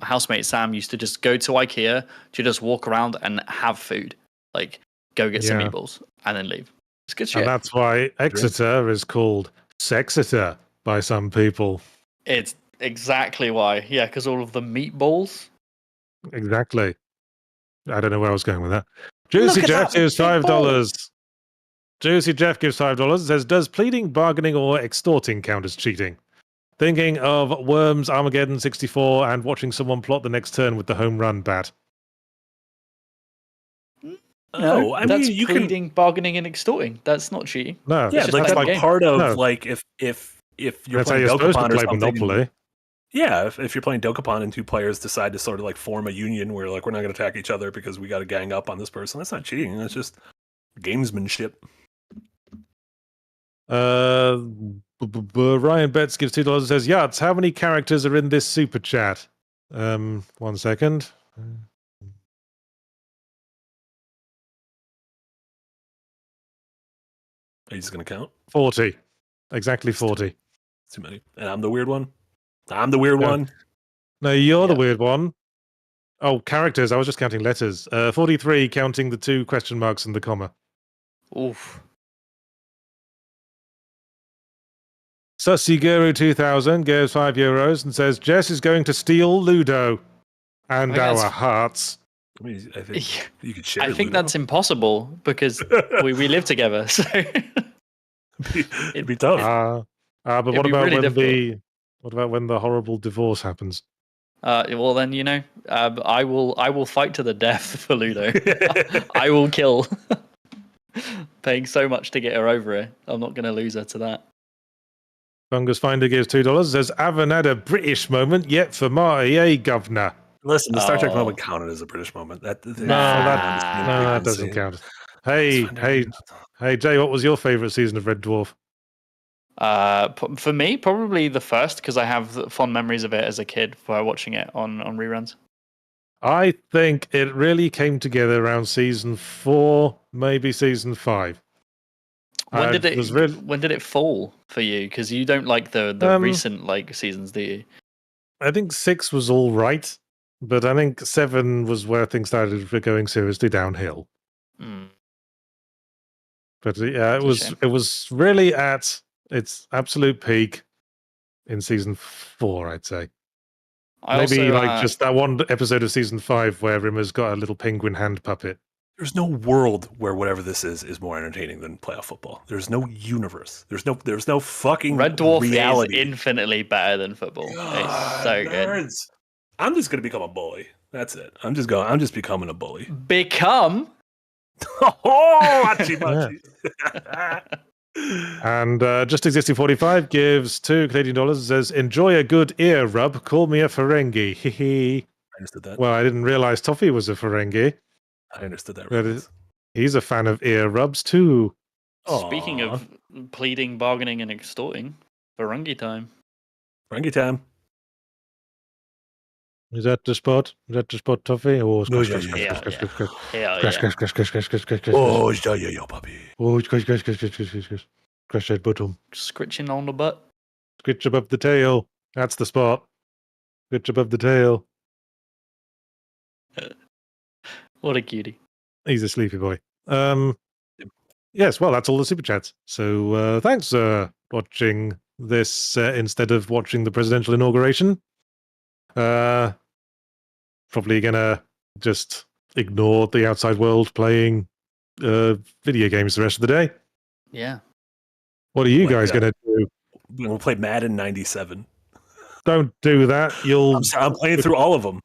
housemate Sam used to just go to IKEA to just walk around and have food, like go get some Yeah. meatballs and then leave. It's good And shit. that's why Exeter is called Sexeter by some people. It's exactly why. Yeah, because all of the meatballs. Exactly. I don't know where I was going with that. Juicy at Jeff that gives big $5. Juicy Jeff gives $5 and says, does pleading, bargaining, or extorting count as cheating? Thinking of Worms, Armageddon 64, and watching someone plot the next turn with the home run bat. Oh, I that's mean, you can. pleading, bargaining, and extorting. That's not cheating. No, Yeah, just like playing that's the game. part of No. like if you're that's how playing you're supposed to Dokapon or play something. Monopoly. Yeah, if you're playing Dokapon and 2 players decide to sort of like form a union where like we're not going to attack each other because we got to gang up on this person, that's not cheating. That's just gamesmanship. Ryan Betts gives $2 and says, Yachts, how many characters are in this super chat? 1 second. Are you just going to count? 40. Exactly 40. Too many. And I'm the weird one. I'm the weird Yeah. one. No, you're the Yeah. weird one. Oh, characters. I was just counting letters. 43, counting the 2 question marks and the comma. Oof. Sussiguru2000 gives €5 and says, Jess is going to steal Ludo and I think our that's- hearts. I mean, I think you could share. I think Ludo. that's impossible because we live together. So It'd be tough. But It'd what be about really what about when the horrible divorce happens? well, then I will fight to the death for Ludo. I will kill. paying so much to get her over here. I'm not going to lose her to that. Fungus Finder gives $2. Says, haven't had a British moment yet for Marty, governor? Listen, the Star Trek moment counted as a British moment. That that doesn't count. Hey, Jay, what was your favourite season of Red Dwarf? For me, probably the first, because I have fond memories of it as a kid by watching it on reruns. I think it really came together around season 4, maybe season 5. When did it fall for you? Because you don't like the recent seasons, do you? I think 6 was all right, but I think 7 was where things started going seriously downhill. Mm. But yeah, it was really at its absolute peak in season 4, I'd say. Maybe just that one episode of season 5 where Rimmer's got a little penguin hand puppet. There's no world where whatever this is more entertaining than playoff football. There's no universe. There's no fucking Red Dwarf reality. is infinitely better than football. It's so good. I'm just gonna become a bully. That's it. I'm just becoming a bully. Become. Oh, achi. And Just Existing 45 gives $2 Canadian. Says, enjoy a good ear rub. Call me a Ferengi. Hehe. I understood that. Well, I didn't realize Toffee was a Ferengi. I understood that. He's a fan of ear rubs too. Speaking of pleading, bargaining, and extorting, Ferengi time. Ferengi time. Is that the spot? Is that the spot, Toffee? Oh, No, crash, yeah. crash. Oh, yeah, puppy. Oh, crash that bottom. Scritching on the butt. Scritch above the tail. That's the spot. Scritch above the tail. What a cutie. He's a sleepy boy. Yes, well, that's all the super chats. So thanks for watching this instead of watching the presidential inauguration. Probably gonna just ignore the outside world playing video games the rest of the day. Yeah. What are you guys gonna do? We'll play Madden 97. Don't do that. I'm playing through all of them.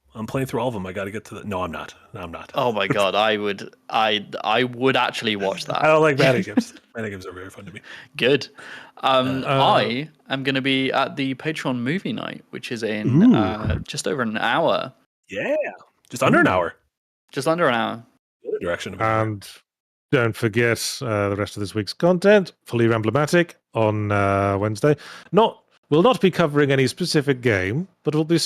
I got to get to the. No, I'm not. Oh my god, I would actually watch that. I don't like Madden games. Madden games are very fun to me. Good. I am going to be at the Patreon movie night, which is in just over an hour. Yeah, just under an hour. Just under an hour. The other direction of And don't forget the rest of this week's content. Fully Ramblematic on Wednesday. We'll not be covering any specific game, but we'll be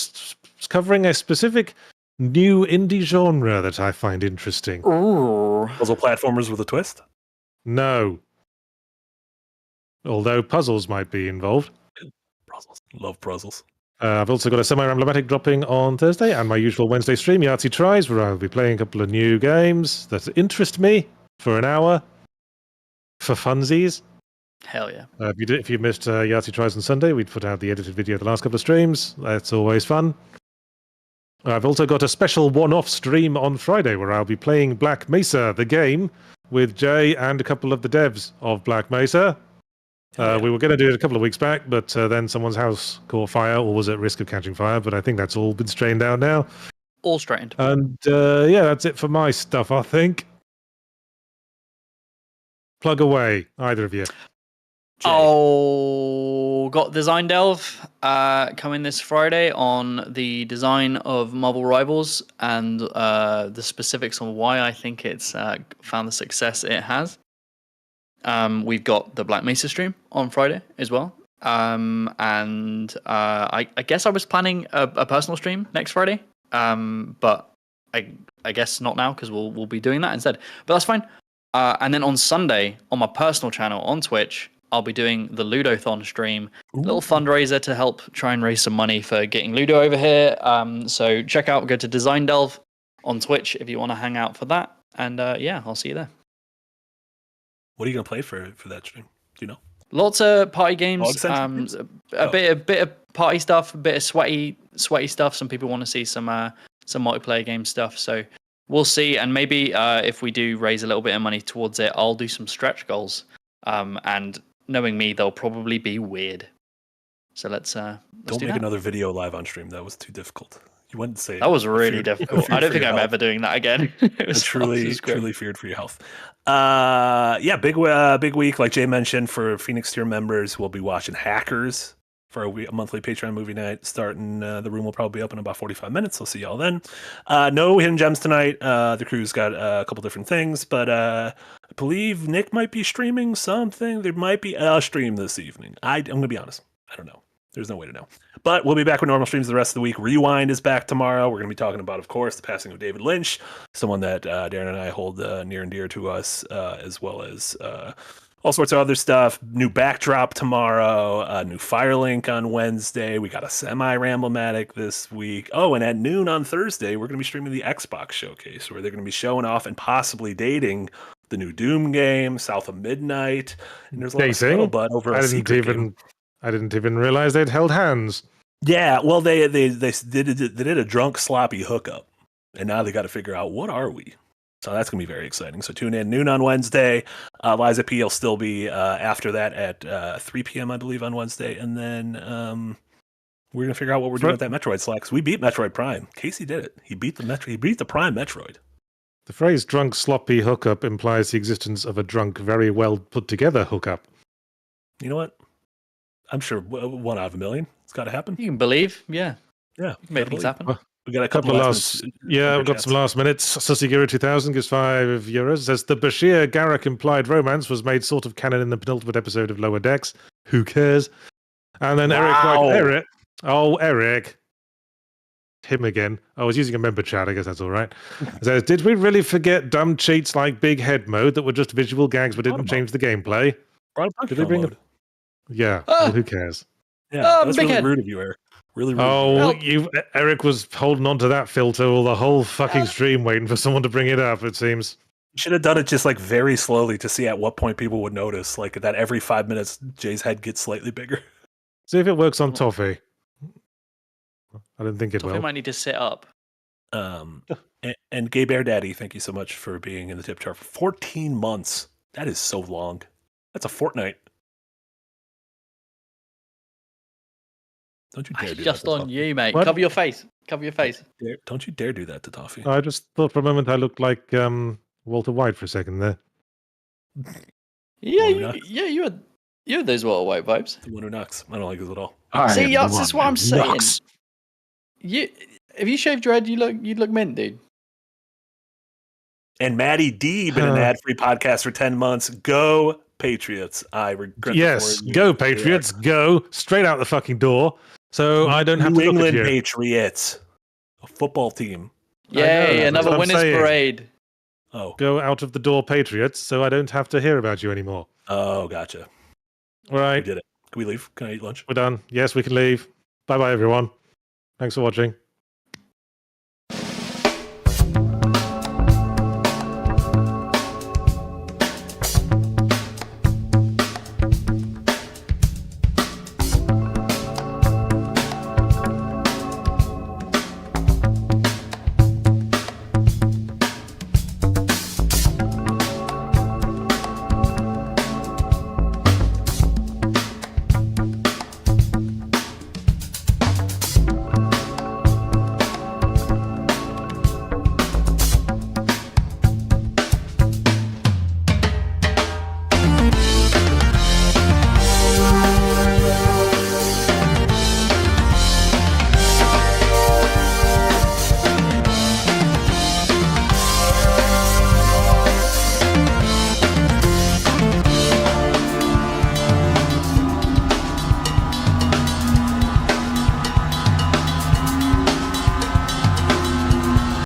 covering a specific new indie genre that I find interesting. Ooh. Puzzle platformers with a twist? No. Although puzzles might be involved. Puzzles. Love puzzles. I've also got a semi-Ramblematic dropping on Thursday and my usual Wednesday stream, Yahtzee Tries, where I'll be playing a couple of new games that interest me for an hour for funsies. Hell yeah. If you missed Yahtzee Tries on Sunday, we'd put out the edited video the last couple of streams. That's always fun. I've also got a special one-off stream on Friday where I'll be playing Black Mesa, the game, with Jay and a couple of the devs of Black Mesa. We were going to do it a couple of weeks back, but then someone's house caught fire or was at risk of catching fire, but I think that's all been strained out now. All straightened. And yeah, that's it for my stuff, I think. Plug away, either of you. Jay. Oh, got Design Delve coming this Friday on the design of Marvel Rivals and the specifics on why I think it's found the success it has. We've got the Black Mesa stream on Friday as well. And I guess I was planning a personal stream next Friday, but I guess not now because we'll be doing that instead. But that's fine. And then on Sunday on my personal channel on Twitch, I'll be doing the Ludothon stream, little fundraiser to help try and raise some money for getting Ludo over here. So check out, go to Design Delve on Twitch if you want to hang out for that. And yeah, I'll see you there. What are you gonna play for that stream? Do you know? Lots of party games, a bit of party stuff, a bit of sweaty stuff. Some people want to see some multiplayer game stuff. So we'll see. And maybe if we do raise a little bit of money towards it, I'll do some stretch goals. And knowing me, they'll probably be weird. So let's don't make another video live on stream. That was too difficult. You wouldn't say That was really feared- difficult. feared I don't for think your I'm health. ever doing that again. It I was truly, great. truly feared for your health. Big week, like Jay mentioned, for Phoenix tier members. We'll be watching Hackers for a monthly Patreon movie night. Starting, the room will probably be open in about 45 minutes. I'll see y'all then. No hidden gems tonight. The crew's got a couple different things, but I believe Nick might be streaming something. There might be a stream this evening. I'm gonna be honest. I don't know. There's no way to know. But we'll be back with normal streams the rest of the week. Rewind is back tomorrow. We're going to be talking about, of course, the passing of David Lynch, someone that Darren and I hold near and dear to us, as well as all sorts of other stuff. New backdrop tomorrow, new Firelink on Wednesday. We got a semi-Ramblematic this week. Oh, and at noon on Thursday, we're going to be streaming the Xbox Showcase, where they're going to be showing off and possibly dating the new Doom game, South of Midnight. And there's a lot of scuttlebutt over a secret game. I didn't even realize they'd held hands. Yeah, well, they did a drunk, sloppy hookup, and now they got to figure out what are we. So that's gonna be very exciting. So tune in noon on Wednesday. Liza P will still be after that at 3 p.m. I believe on Wednesday, and then we're gonna figure out what we're doing with that Metroid slot, because we beat Metroid Prime. Casey did it. He beat the Prime Metroid. The phrase "drunk, sloppy hookup" implies the existence of a drunk, very well put together hookup. You know what? I'm sure 1 out of a million. It's got to happen. You can believe, yeah. Yeah, You can make things happen. We got a couple of last we've got some last minutes. Susigura 2000 gives €5. Says the Bashir Garak implied romance was made sort of canon in the penultimate episode of Lower Decks. Who cares? And then Eric. Eric. Him again. I was using a member chat. I guess that's all right. Says, did we really forget dumb cheats like Big Head mode that were just visual gags but didn't change the gameplay? Did they bring it? Yeah. Well, who cares? Yeah, that's really rude of you, Eric. Really rude. Eric was holding on to that filter all the whole fucking stream, waiting for someone to bring it up. It seems you should have done it just like very slowly to see at what point people would notice. Like that, every 5 minutes, Jay's head gets slightly bigger. See if it works on Toffee. I don't think it Toffee will. might need to sit up. And Gay Bear Daddy, thank you so much for being in the tip jar for 14 months. That is so long. That's a fortnight. Don't you dare do just that. On you, mate. What? Cover your face. Cover your face. Don't you dare do that to Toffee. I just thought for a moment I looked like Walter White for a second there. Yeah, you had those Walter White vibes. The one who knocks. I don't like this at all. See, that's what I'm saying. If you shaved your head, you'd look mint, dude. And Maddie D been an ad-free podcast for 10 months. Go Patriots. I regret. Yes, go Patriots. Go straight out the fucking door. So I don't have to look at you. New England Patriots, a football team. Yay, another winners parade. Oh, go out of the door, Patriots. So I don't have to hear about you anymore. Oh, gotcha. All right, we did it. Can we leave? Can I eat lunch? We're done. Yes, we can leave. Bye, everyone. Thanks for watching.